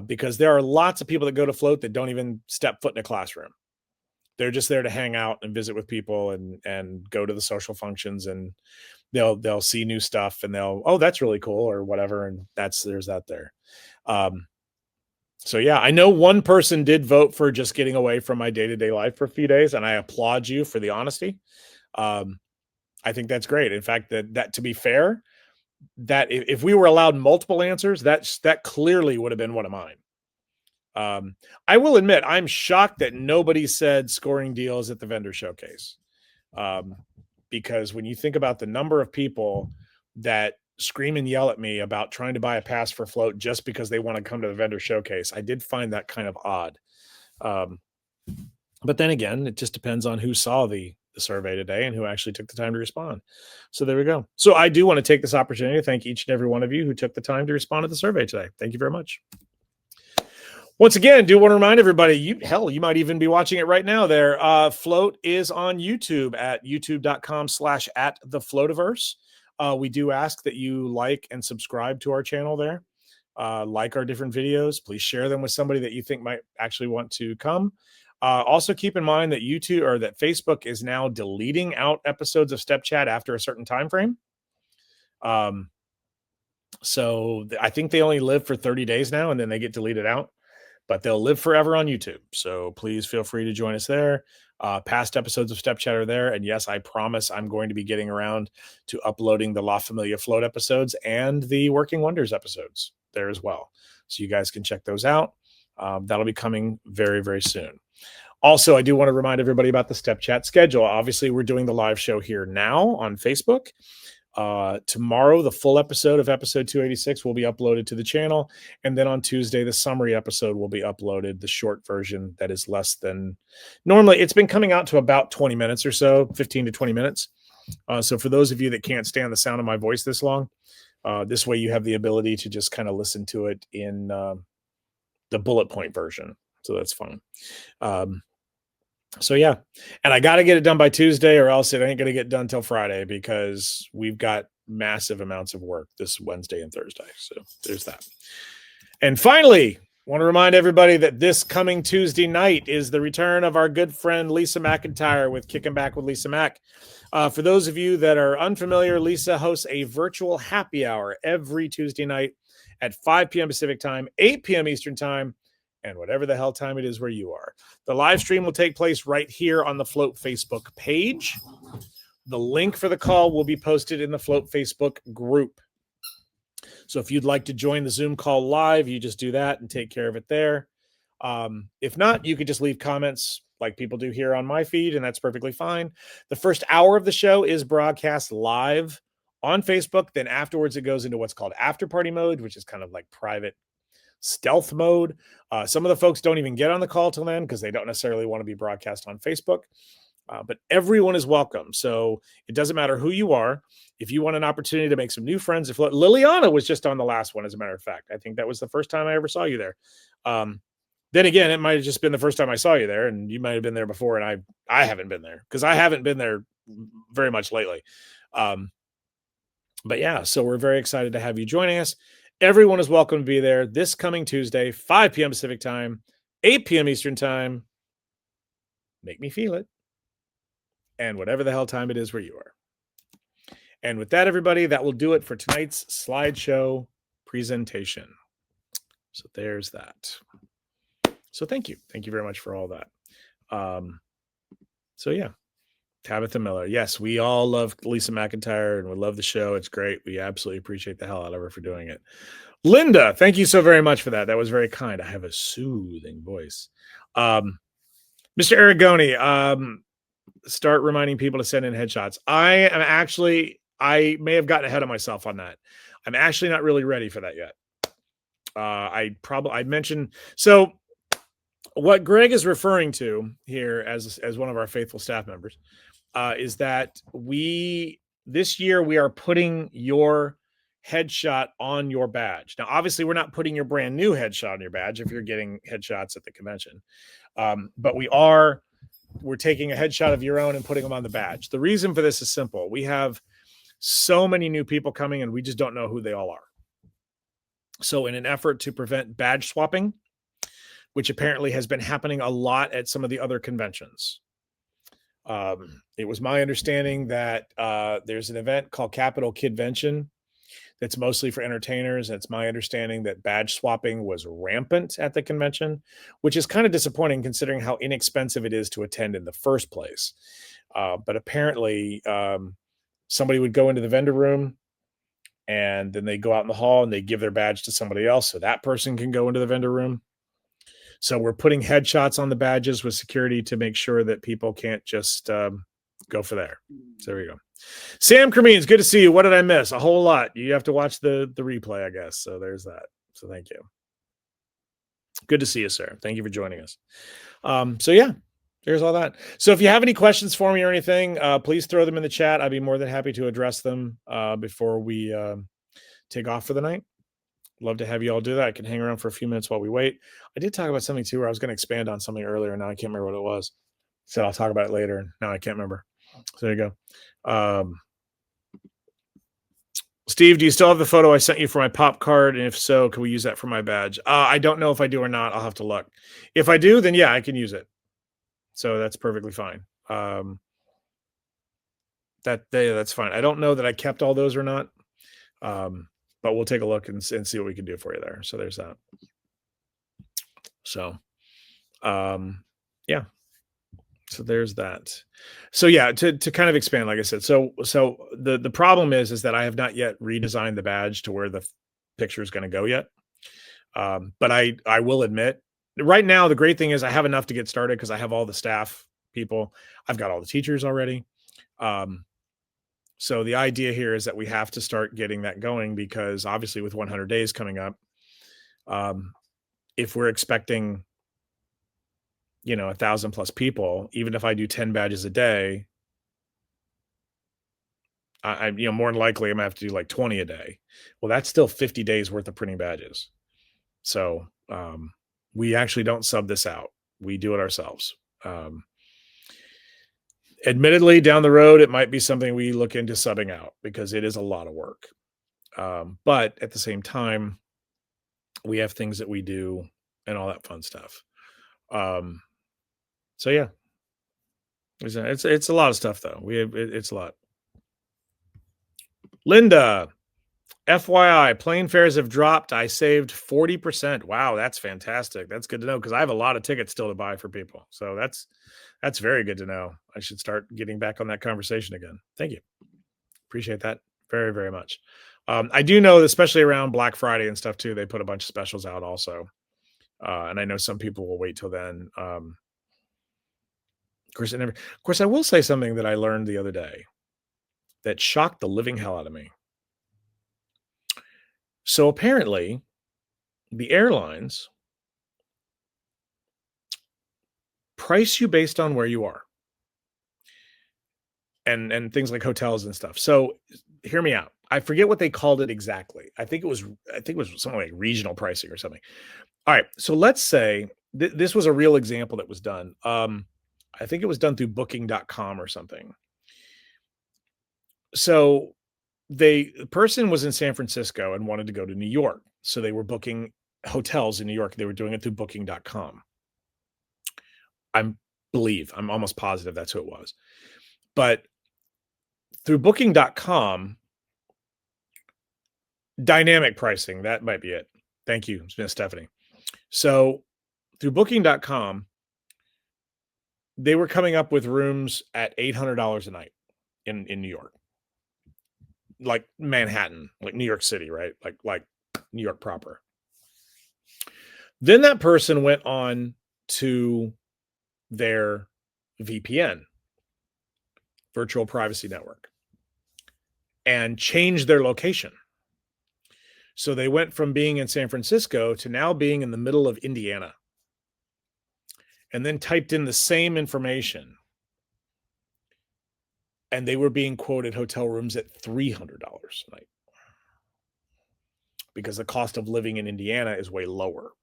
because there are lots of people that go to Float that don't even step foot in a classroom. They're just there to hang out and visit with people and go to the social functions, and they'll see new stuff and oh, that's really cool or whatever. And there's that there. So yeah, I know one person did vote for just getting away from my day-to-day life for a few days, and I applaud you for the honesty. I think that's great. In fact, that to be fair, that if we were allowed multiple answers, that clearly would have been one of mine. I will admit, I'm shocked that nobody said scoring deals at the vendor showcase. Because when you think about the number of people that scream and yell at me about trying to buy a pass for Float just because they want to come to the vendor showcase, I did find that kind of odd. But then again, it just depends on who saw the survey today and who actually took the time to respond. So there we go. So I do want to take this opportunity to thank each and every one of you who took the time to respond to the survey today. Thank you very much. Once again, do want to remind everybody, you might even be watching it right now there. Float is on YouTube at youtube.com/@thefloativerse. We do ask that you like and subscribe to our channel there. Like our different videos. Please share them with somebody that you think might actually want to come. Also keep in mind that that Facebook is now deleting out episodes of Step Chat after a certain time frame. So I think they only live for 30 days now and then they get deleted out, but they'll live forever on YouTube. So please feel free to join us there. Past episodes of Step Chat are there. And yes, I promise I'm going to be getting around to uploading the La Familia Float episodes and the Working Wonders episodes there as well. So you guys can check those out. That'll be coming very, very soon. Also, I do want to remind everybody about the Step Chat schedule. Obviously, we're doing the live show here now on Facebook. Tomorrow, the full episode of episode 286 will be uploaded to the channel. And then on Tuesday, the summary episode will be uploaded, the short version that is less than normally. It's been coming out to about 20 minutes or so, 15 to 20 minutes. So for those of you that can't stand the sound of my voice this long, this way you have the ability to just kind of listen to it in the bullet point version. So that's fun. So yeah, and I got to get it done by Tuesday or else it ain't going to get done till Friday because we've got massive amounts of work this Wednesday and Thursday. So there's that. And finally, want to remind everybody that this coming Tuesday night is the return of our good friend Lisa McIntyre with Kicking Back with Lisa Mac. For those of you that are unfamiliar, Lisa hosts a virtual happy hour every Tuesday night at 5 p.m. Pacific time, 8 p.m. Eastern time, and whatever the hell time it is where you are. The live stream will take place right here on the Float Facebook page. The link for the call will be posted in the Float Facebook group. So if you'd like to join the Zoom call live, you just do that and take care of it there. If not, you could just leave comments like people do here on my feed, and that's perfectly fine. The first hour of the show is broadcast live on Facebook. Then afterwards, it goes into what's called after party mode, which is kind of like private stealth mode. Some of the folks don't even get on the call till then because they don't necessarily want to be broadcast on Facebook. But everyone is welcome. So it doesn't matter who you are. If you want an opportunity to make some new friends, if Liliana was just on the last one, as a matter of fact, I think that was the first time I ever saw you there. Then again, it might have just been the first time I saw you there, and you might have been there before, and I haven't been there because I haven't been there very much lately. But yeah, so we're very excited to have you joining us. Everyone is welcome to be there this coming Tuesday, 5 p.m. Pacific time, 8 p.m. Eastern time. Make me feel it. And whatever the hell time it is where you are. And with that, everybody, that will do it for tonight's slideshow presentation. So there's that. So thank you. Thank you very much for all that. So yeah, Tabitha Miller. Yes, we all love Lisa McIntyre and we love the show. It's great. We absolutely appreciate the hell out of her for doing it. Linda, thank you so very much for that. That was very kind. I have a soothing voice. Mr. Aragoni, start reminding people to send in headshots. I may have gotten ahead of myself on that. I'm actually not really ready for that yet. I mentioned, so what Greg is referring to here as one of our faithful staff members is that this year we are putting your headshot on your badge. Now, obviously, we're not putting your brand new headshot on your badge if you're getting headshots at the convention, but we're taking a headshot of your own and putting them on the badge. The reason for this is simple. We have so many new people coming and we just don't know who they all are. So in an effort to prevent badge swapping, which apparently has been happening a lot at some of the other conventions, it was my understanding that there's an event called Capital Kidvention that's mostly for entertainers. And it's my understanding that badge swapping was rampant at the convention, which is kind of disappointing considering how inexpensive it is to attend in the first place. But apparently somebody would go into the vendor room and then they go out in the hall and they give their badge to somebody else so that person can go into the vendor room. So we're putting headshots on the badges with security to make sure that people can't just go for there. So there we go. Sam Cremines, good to see you. What did I miss? A whole lot. You have to watch the replay, I guess. So there's that. So thank you. Good to see you, sir. Thank you for joining us. So yeah, there's all that. So if you have any questions for me or anything, please throw them in the chat. I'd be more than happy to address them before we take off for the night. Love to have you all do that. I can hang around for a few minutes while we wait. I did talk about something too where I was going to expand on something earlier. Now I can't remember what it was. So I'll talk about it later. Now I can't remember. So there you go. Steve, do you still have the photo I sent you for my pop card? And if so, can we use that for my badge? I don't know if I do or not. I'll have to look. If I do, then yeah, I can use it. So that's perfectly fine. That's fine. I don't know that I kept all those or not. But we'll take a look and see what we can do for you there. So there's that. So, yeah. So there's that. So yeah, to kind of expand, like I said, so the problem is that I have not yet redesigned the badge to where the picture is going to go yet. But I will admit, right now the great thing is I have enough to get started because I have all the staff people. I've got all the teachers already. So the idea here is that we have to start getting that going because obviously with 100 days coming up, if we're expecting, 1,000 plus people, even if I do 10 badges a day, I more than likely I'm gonna have to do like 20 a day. Well, that's still 50 days worth of printing badges. So we actually don't sub this out. We do it ourselves. Admittedly, down the road, it might be something we look into subbing out because it is a lot of work. But at the same time, we have things that we do and all that fun stuff. So yeah, it's a lot of stuff though. It's a lot. Linda, FYI, plane fares have dropped. I saved 40%. Wow, that's fantastic. That's good to know because I have a lot of tickets still to buy for people. So that's very good to know. I should start getting back on that conversation again. Thank you. Appreciate that very, very much. I do know, especially around Black Friday and stuff too, they put a bunch of specials out also. And I know some people will wait till then. Of course, I will say something that I learned the other day that shocked the living hell out of me. So apparently, the airlines price you based on where you are and things like hotels and stuff. So hear me out. I forget what they called it exactly. I think it was something like regional pricing or something. All right. So let's say this was a real example that was done. I think it was done through booking.com or something. So the person was in San Francisco and wanted to go to New York. So they were booking hotels in New York. They were doing it through booking.com. I'm almost positive that's who it was. But through booking.com, dynamic pricing, that might be it. Thank you, Miss Stephanie. So through booking.com, they were coming up with rooms at $800 a night in New York. Like Manhattan, like New York City, right? Like New York proper. Then that person went on to their VPN, virtual privacy network, and changed their location. So they went from being in San Francisco to now being in the middle of Indiana, and then typed in the same information. And they were being quoted hotel rooms at $300 a night because the cost of living in Indiana is way lower.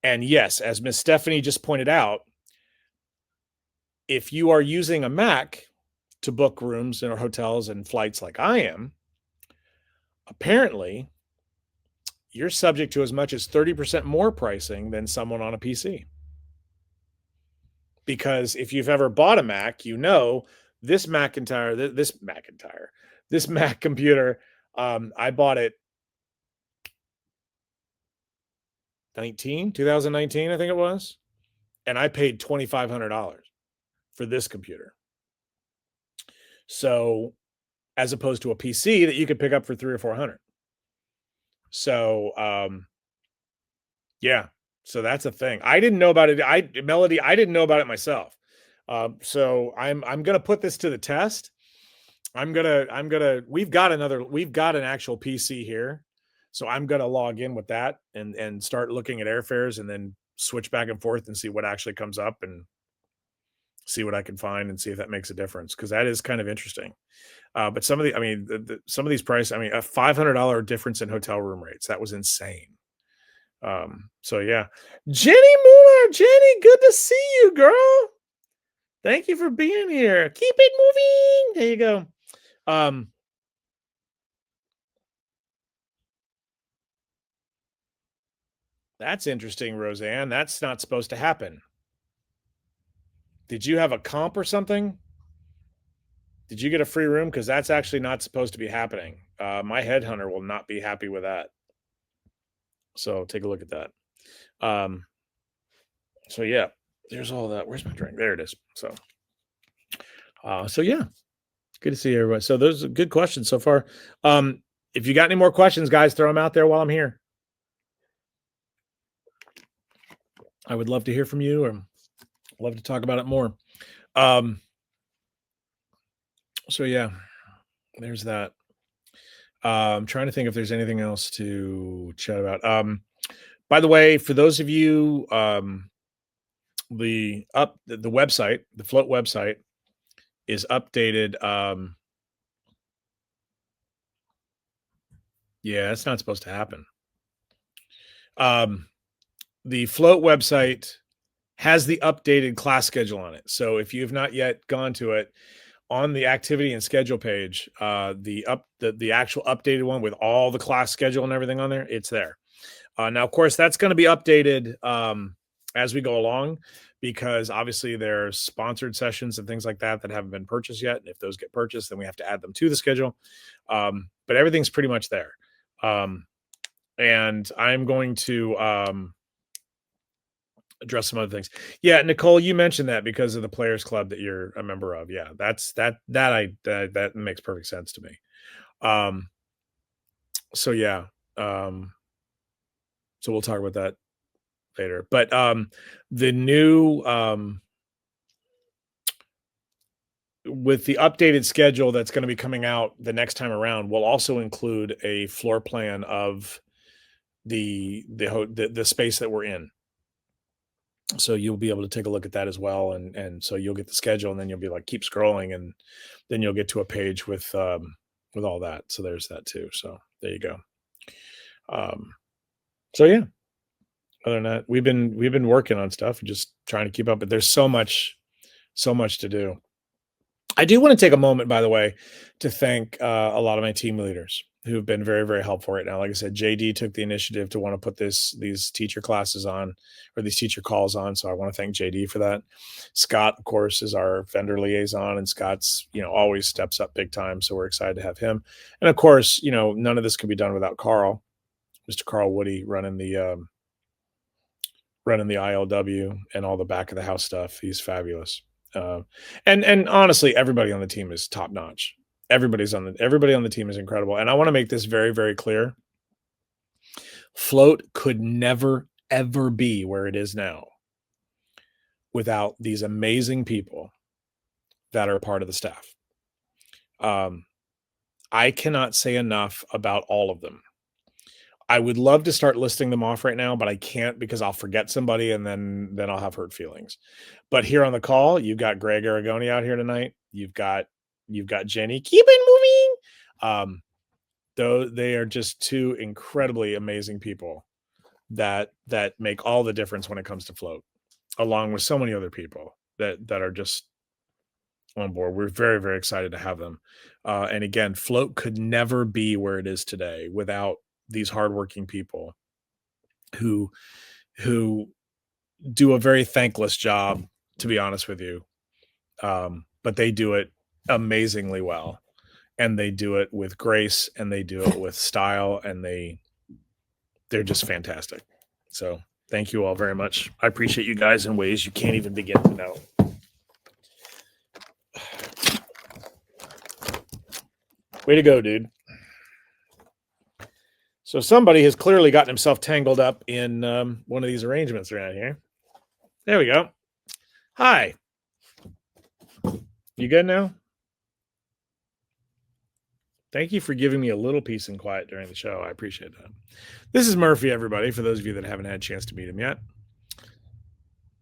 And yes, as Miss Stephanie just pointed out, if you are using a Mac to book rooms in our hotels and flights like I am, apparently you're subject to as much as 30% more pricing than someone on a PC. Because if you've ever bought a Mac, you know this Mac computer, I bought it 2019, I think it was, and I paid $2,500 for this computer. So, as opposed to a PC that you could pick up for 300 or 400. So, yeah. So that's a thing. I didn't know about it. Melody, I didn't know about it myself. So I'm gonna put this to the test. We've got an actual PC here. So I'm gonna log in with that and start looking at airfares and then switch back and forth and see what actually comes up and see what I can find and see if that makes a difference. Cause that is kind of interesting. But some of some of these prices, a $500 difference in hotel room rates, that was insane. So yeah. Jenny Mueller, Jenny, good to see you, girl. Thank you for being here. Keep it moving. There you go. That's interesting, Roseanne. That's not supposed to happen. Did you have a comp or something? Did you get a free room? Because that's actually not supposed to be happening. My headhunter will not be happy with that. So take a look at that. So yeah, there's all that. Where's my drink? There it is. So yeah, good to see everybody. So those are good questions so far. If you got any more questions, guys, throw them out there while I'm here. I would love to hear from you or love to talk about it more. So yeah, there's that. I'm trying to think if there's anything else to chat about. By the way, for those of you, the website, the Float website is updated. Yeah, it's not supposed to happen. The Float website has the updated class schedule on it. So if you have not yet gone to it, on the activity and schedule page, the actual updated one with all the class schedule and everything on there, it's there. Now, of course, that's going to be updated as we go along, because obviously there's sponsored sessions and things like that that haven't been purchased yet. And if those get purchased, then we have to add them to the schedule. But everything's pretty much there. And I'm going to address some other things. Yeah, Nicole, you mentioned that because of the Players Club that you're a member of. Yeah, that makes perfect sense to me. Um, so yeah, so we'll talk about that later. But the new with the updated schedule that's going to be coming out the next time around, will also include a floor plan of the space that we're in. So you'll be able to take a look at that as well, and so you'll get the schedule, and then you'll be like keep scrolling, and then you'll get to a page with all that. So there's that too. So there you go. Um, so yeah, other than that, we've been working on stuff, just trying to keep up. But there's so much to do. I do want to take a moment, by the way, to thank a lot of my team leaders who have been very, very helpful right now. Like I said, JD took the initiative to want to put these teacher classes on, or these teacher calls on. So I want to thank JD for that. Scott, of course, is our vendor liaison, and Scott's always steps up big time. So we're excited to have him. And of course, none of this could be done without Carl, Mr. Carl Woody, running the ILW and all the back of the house stuff. He's fabulous. And honestly, everybody on the team is top notch. Everybody on the team is incredible. And I want to make this very, very clear. Float could never, ever be where it is now without these amazing people that are part of the staff. I cannot say enough about all of them. I would love to start listing them off right now, but I can't because I'll forget somebody, and then I'll have hurt feelings. But here on the call, you've got Greg Aragoni out here tonight. You've got Jenny. Keep it moving. Though they are just two incredibly amazing people that make all the difference when it comes to float, along with so many other people that are just on board. We're very, very excited to have them. And again, float could never be where it is today without these hardworking people who do a very thankless job, to be honest with you. But they do it amazingly well, and they do it with grace, and they do it with style, and they're just fantastic. So thank you all very much. I appreciate you guys in ways you can't even begin to know. Way to go, dude. So somebody has clearly gotten himself tangled up in one of these arrangements around here. There we go. Hi. You good now? Thank you for giving me a little peace and quiet during the show. I appreciate that. This is Murphy, everybody, for those of you that haven't had a chance to meet him yet.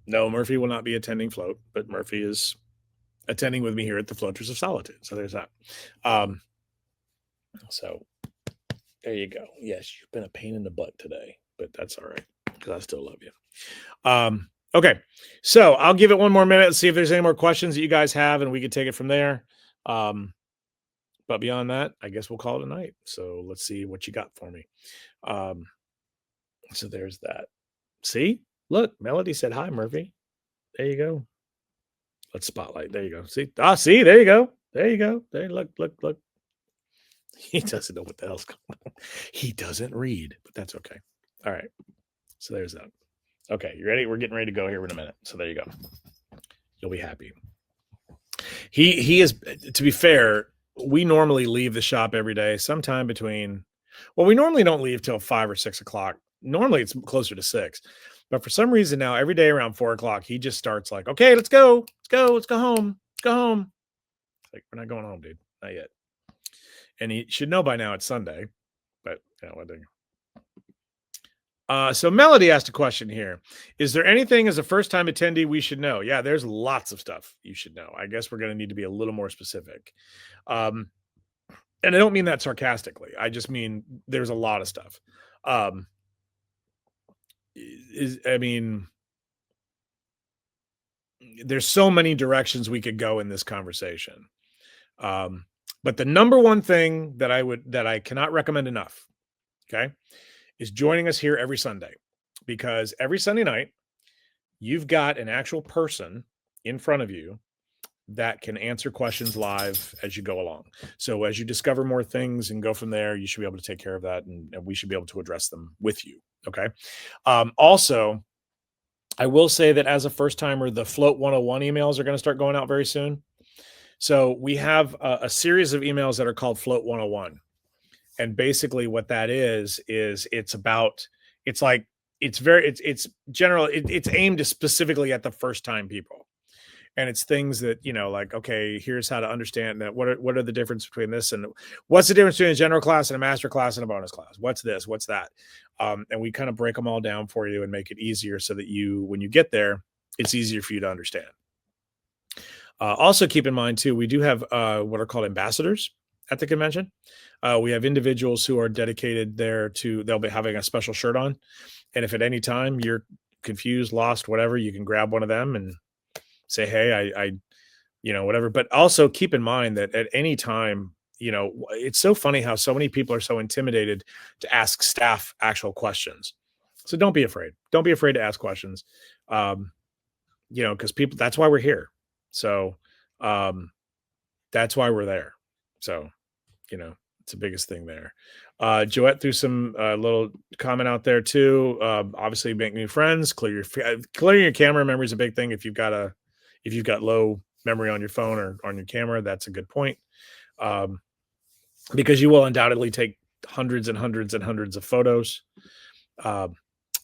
No, Murphy will not be attending Float, but Murphy is attending with me here at the Floaters of Solitude. So there's that. So there you go. Yes, you've been a pain in the butt today, but that's all right because I still love you. Okay, so I'll give it one more minute and see if there's any more questions that you guys have, and we can take it from there. But beyond that, I guess we'll call it a night. So let's see what you got for me. So there's that. See, look, Melody said hi, Murphy. There you go. Let's spotlight. There you go. See, there you go. There you go. There, look. He doesn't know what the hell's going on. He doesn't read, but that's okay. All right. So there's that. Okay, you ready? We're getting ready to go here in a minute. So there you go. You'll be happy. He is, to be fair, we normally leave the shop every day sometime between, well, we normally don't leave till 5 or 6 o'clock. Normally it's closer to 6. But for some reason now, every day around 4 o'clock, he just starts like, okay, let's go home. Let's go home. Like, we're not going home, dude. Not yet. And he should know by now it's Sunday, but what do so Melody asked a question here. Is there anything as a first-time attendee we should know? Yeah, there's lots of stuff you should know. I guess we're going to need to be a little more specific. And I don't mean that sarcastically. I just mean there's a lot of stuff. There's so many directions we could go in this conversation. But the number one thing that I cannot recommend enough, okay, is joining us here every Sunday, because every Sunday night you've got an actual person in front of you that can answer questions live as you go along. So as you discover more things and go from there, you should be able to take care of that, and we should be able to address them with you. Okay. Also, I will say that as a first timer, the Float 101 emails are going to start going out very soon. So we have a series of emails that are called Float 101. And basically what that is it's about, it's like, it's general, it's aimed specifically at the first time people. And it's things that, like, okay, here's how to understand that. What are the difference between this and what's the difference between a general class and a master class and a bonus class? What's this? What's that? And we kind of break them all down for you and make it easier so that when you get there, it's easier for you to understand. Also, keep in mind too, we do have what are called ambassadors at the convention. We have individuals who are dedicated there they'll be having a special shirt on. And if at any time you're confused, lost, whatever, you can grab one of them and say, hey, I whatever. But also keep in mind that at any time, it's so funny how so many people are so intimidated to ask staff actual questions. So don't be afraid. Don't be afraid to ask questions. Because people, that's why we're here. So that's why we're there. So, it's the biggest thing there. Joette threw some little comment out there too. Obviously make new friends, clearing your camera memory is a big thing. If you've got low memory on your phone or on your camera, that's a good point. Because you will undoubtedly take hundreds and hundreds and hundreds of photos.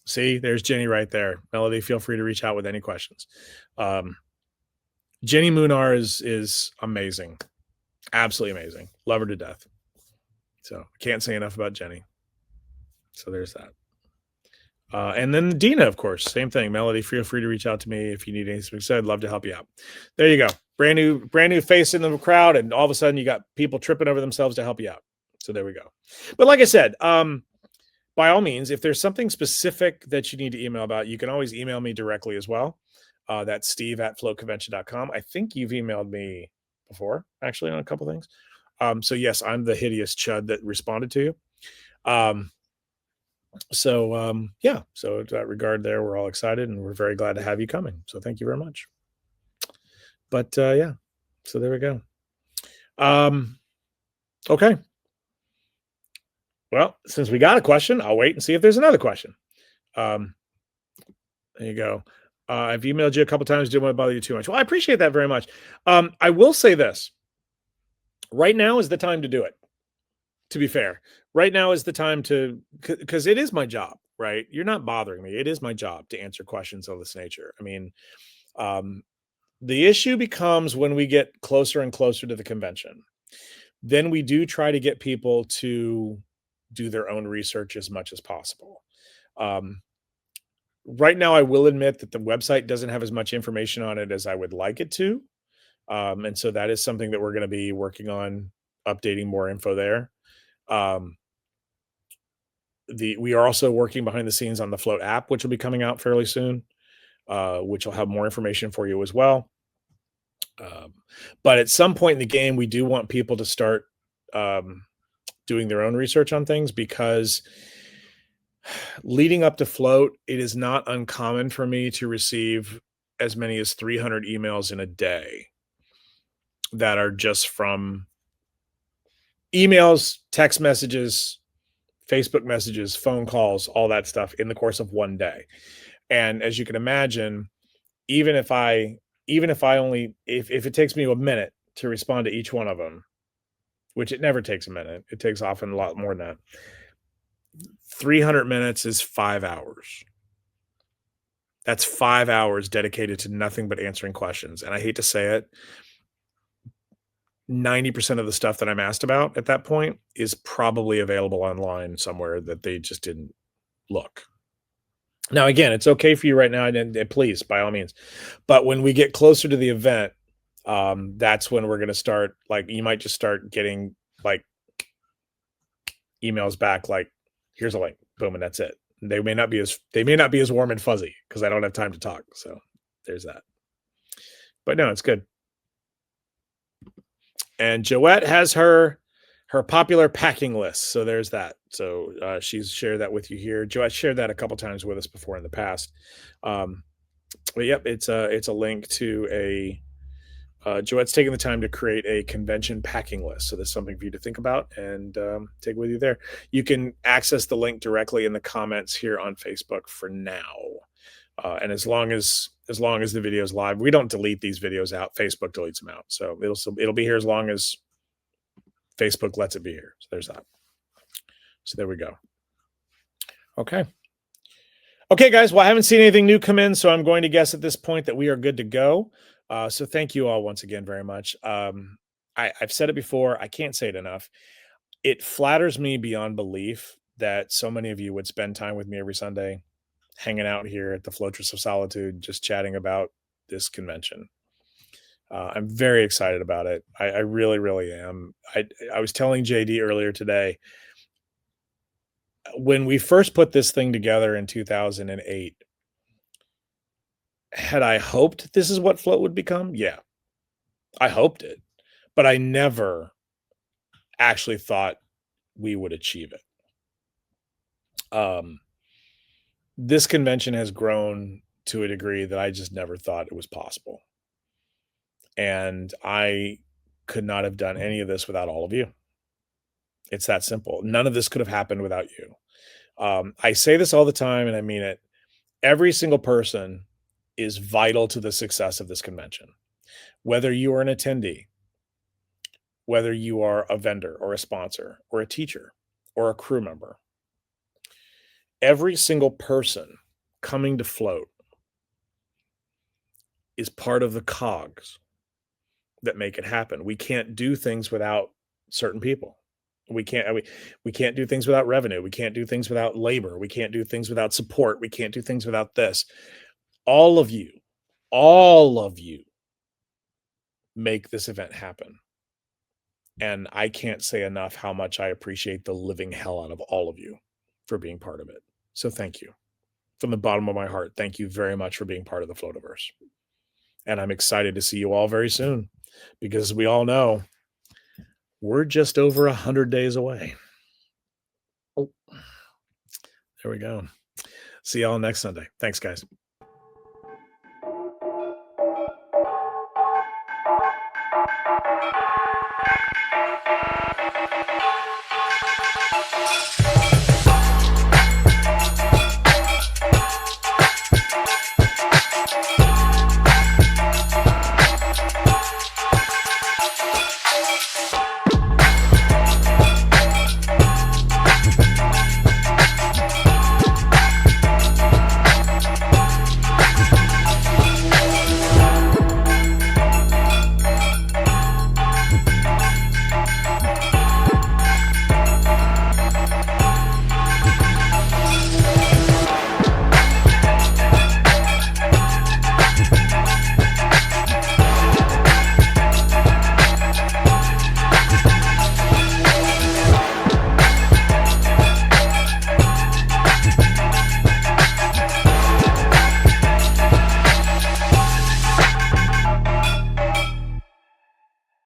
See, there's Jenny right there. Melody, feel free to reach out with any questions. Jenny Moonar is amazing. Absolutely amazing. Love her to death. So can't say enough about Jenny. So there's that. And then Dina, of course, same thing. Melody, feel free to reach out to me if you need anything said. I'd love to help you out. There you go. Brand new face in the crowd, and all of a sudden you got people tripping over themselves to help you out. So there we go. But like I said, by all means, if there's something specific that you need to email about, you can always email me directly as well. That's steve@floatconvention.com. I think you've emailed me before, actually, on a couple things. So yes, I'm the hideous chud that responded to you. Yeah, so in that regard there, we're all excited and we're very glad to have you coming. So thank you very much. But yeah, so there we go. Okay. Well, since we got a question, I'll wait and see if there's another question. There you go. I've emailed you a couple times. Didn't want to bother you too much. Well, I appreciate that very much. I will say this. Right now is the time to do it. To be fair, right now is the time because it is my job, right? You're not bothering me. It is my job to answer questions of this nature. I mean, the issue becomes when we get closer and closer to the convention. Then we do try to get people to do their own research as much as possible. Right now, I will admit that the website doesn't have as much information on it as I would like it to. And so that is something that we're going to be working on, updating more info there. We are also working behind the scenes on the Float app, which will be coming out fairly soon, which will have more information for you as well. But at some point in the game, we do want people to start doing their own research on things, because leading up to Float, it is not uncommon for me to receive as many as 300 emails in a day that are just from emails, text messages, Facebook messages, phone calls, all that stuff in the course of one day. And as you can imagine, even if it takes me a minute to respond to each one of them, which it never takes a minute, it takes often a lot more than that. 300 minutes is 5 hours. That's 5 hours dedicated to nothing but answering questions. And I hate to say it, 90% of the stuff that I'm asked about at that point is probably available online somewhere that they just didn't look. Now, again, it's okay for you right now, and please, by all means. But when we get closer to the event, that's when we're going to start, like, you might just start getting, like, emails back, like, here's a link, boom, and that's it. They may not be as warm and fuzzy because I don't have time to talk. So there's that. But no, it's good. And Joette has her popular packing list. So there's that. So she's shared that with you here. Joette shared that a couple times with us before in the past. But yep, it's a link to a Joette's taking the time to create a convention packing list. So there's something for you to think about and take with you there. You can access the link directly in the comments here on Facebook for now. And as long as the video is live, we don't delete these videos out. Facebook deletes them out, so it'll be here as long as Facebook lets it be here. So there's that. So there we go. Okay. Okay, guys. Well, I haven't seen anything new come in, so I'm going to guess at this point that we are good to go. So thank you all once again very much. I've said it before. I can't say it enough. It flatters me beyond belief that so many of you would spend time with me every Sunday, hanging out here at the Floatress of Solitude, just chatting about this convention. I'm very excited about it. I really, really am. I was telling JD earlier today, when we first put this thing together in 2008, had I hoped this is what Float would become? Yeah, I hoped it, but I never actually thought we would achieve it. This convention has grown to a degree that I just never thought it was possible. And I could not have done any of this without all of you. It's that simple. None of this could have happened without you. I say this all the time, and I mean it. Every single person is vital to the success of this convention. Whether you are an attendee, whether you are a vendor or a sponsor or a teacher or a crew member, every single person coming to Float is part of the cogs that make it happen. We can't do things without certain people. We can't do things without revenue. We can't do things without labor. We can't do things without support. We can't do things without this. All of you make this event happen. And I can't say enough how much I appreciate the living hell out of all of you for being part of it. So thank you. From the bottom of my heart, thank you very much for being part of the Floativerse. And I'm excited to see you all very soon, because we all know we're just over 100 days away. Oh, there we go. See y'all next Sunday. Thanks, guys.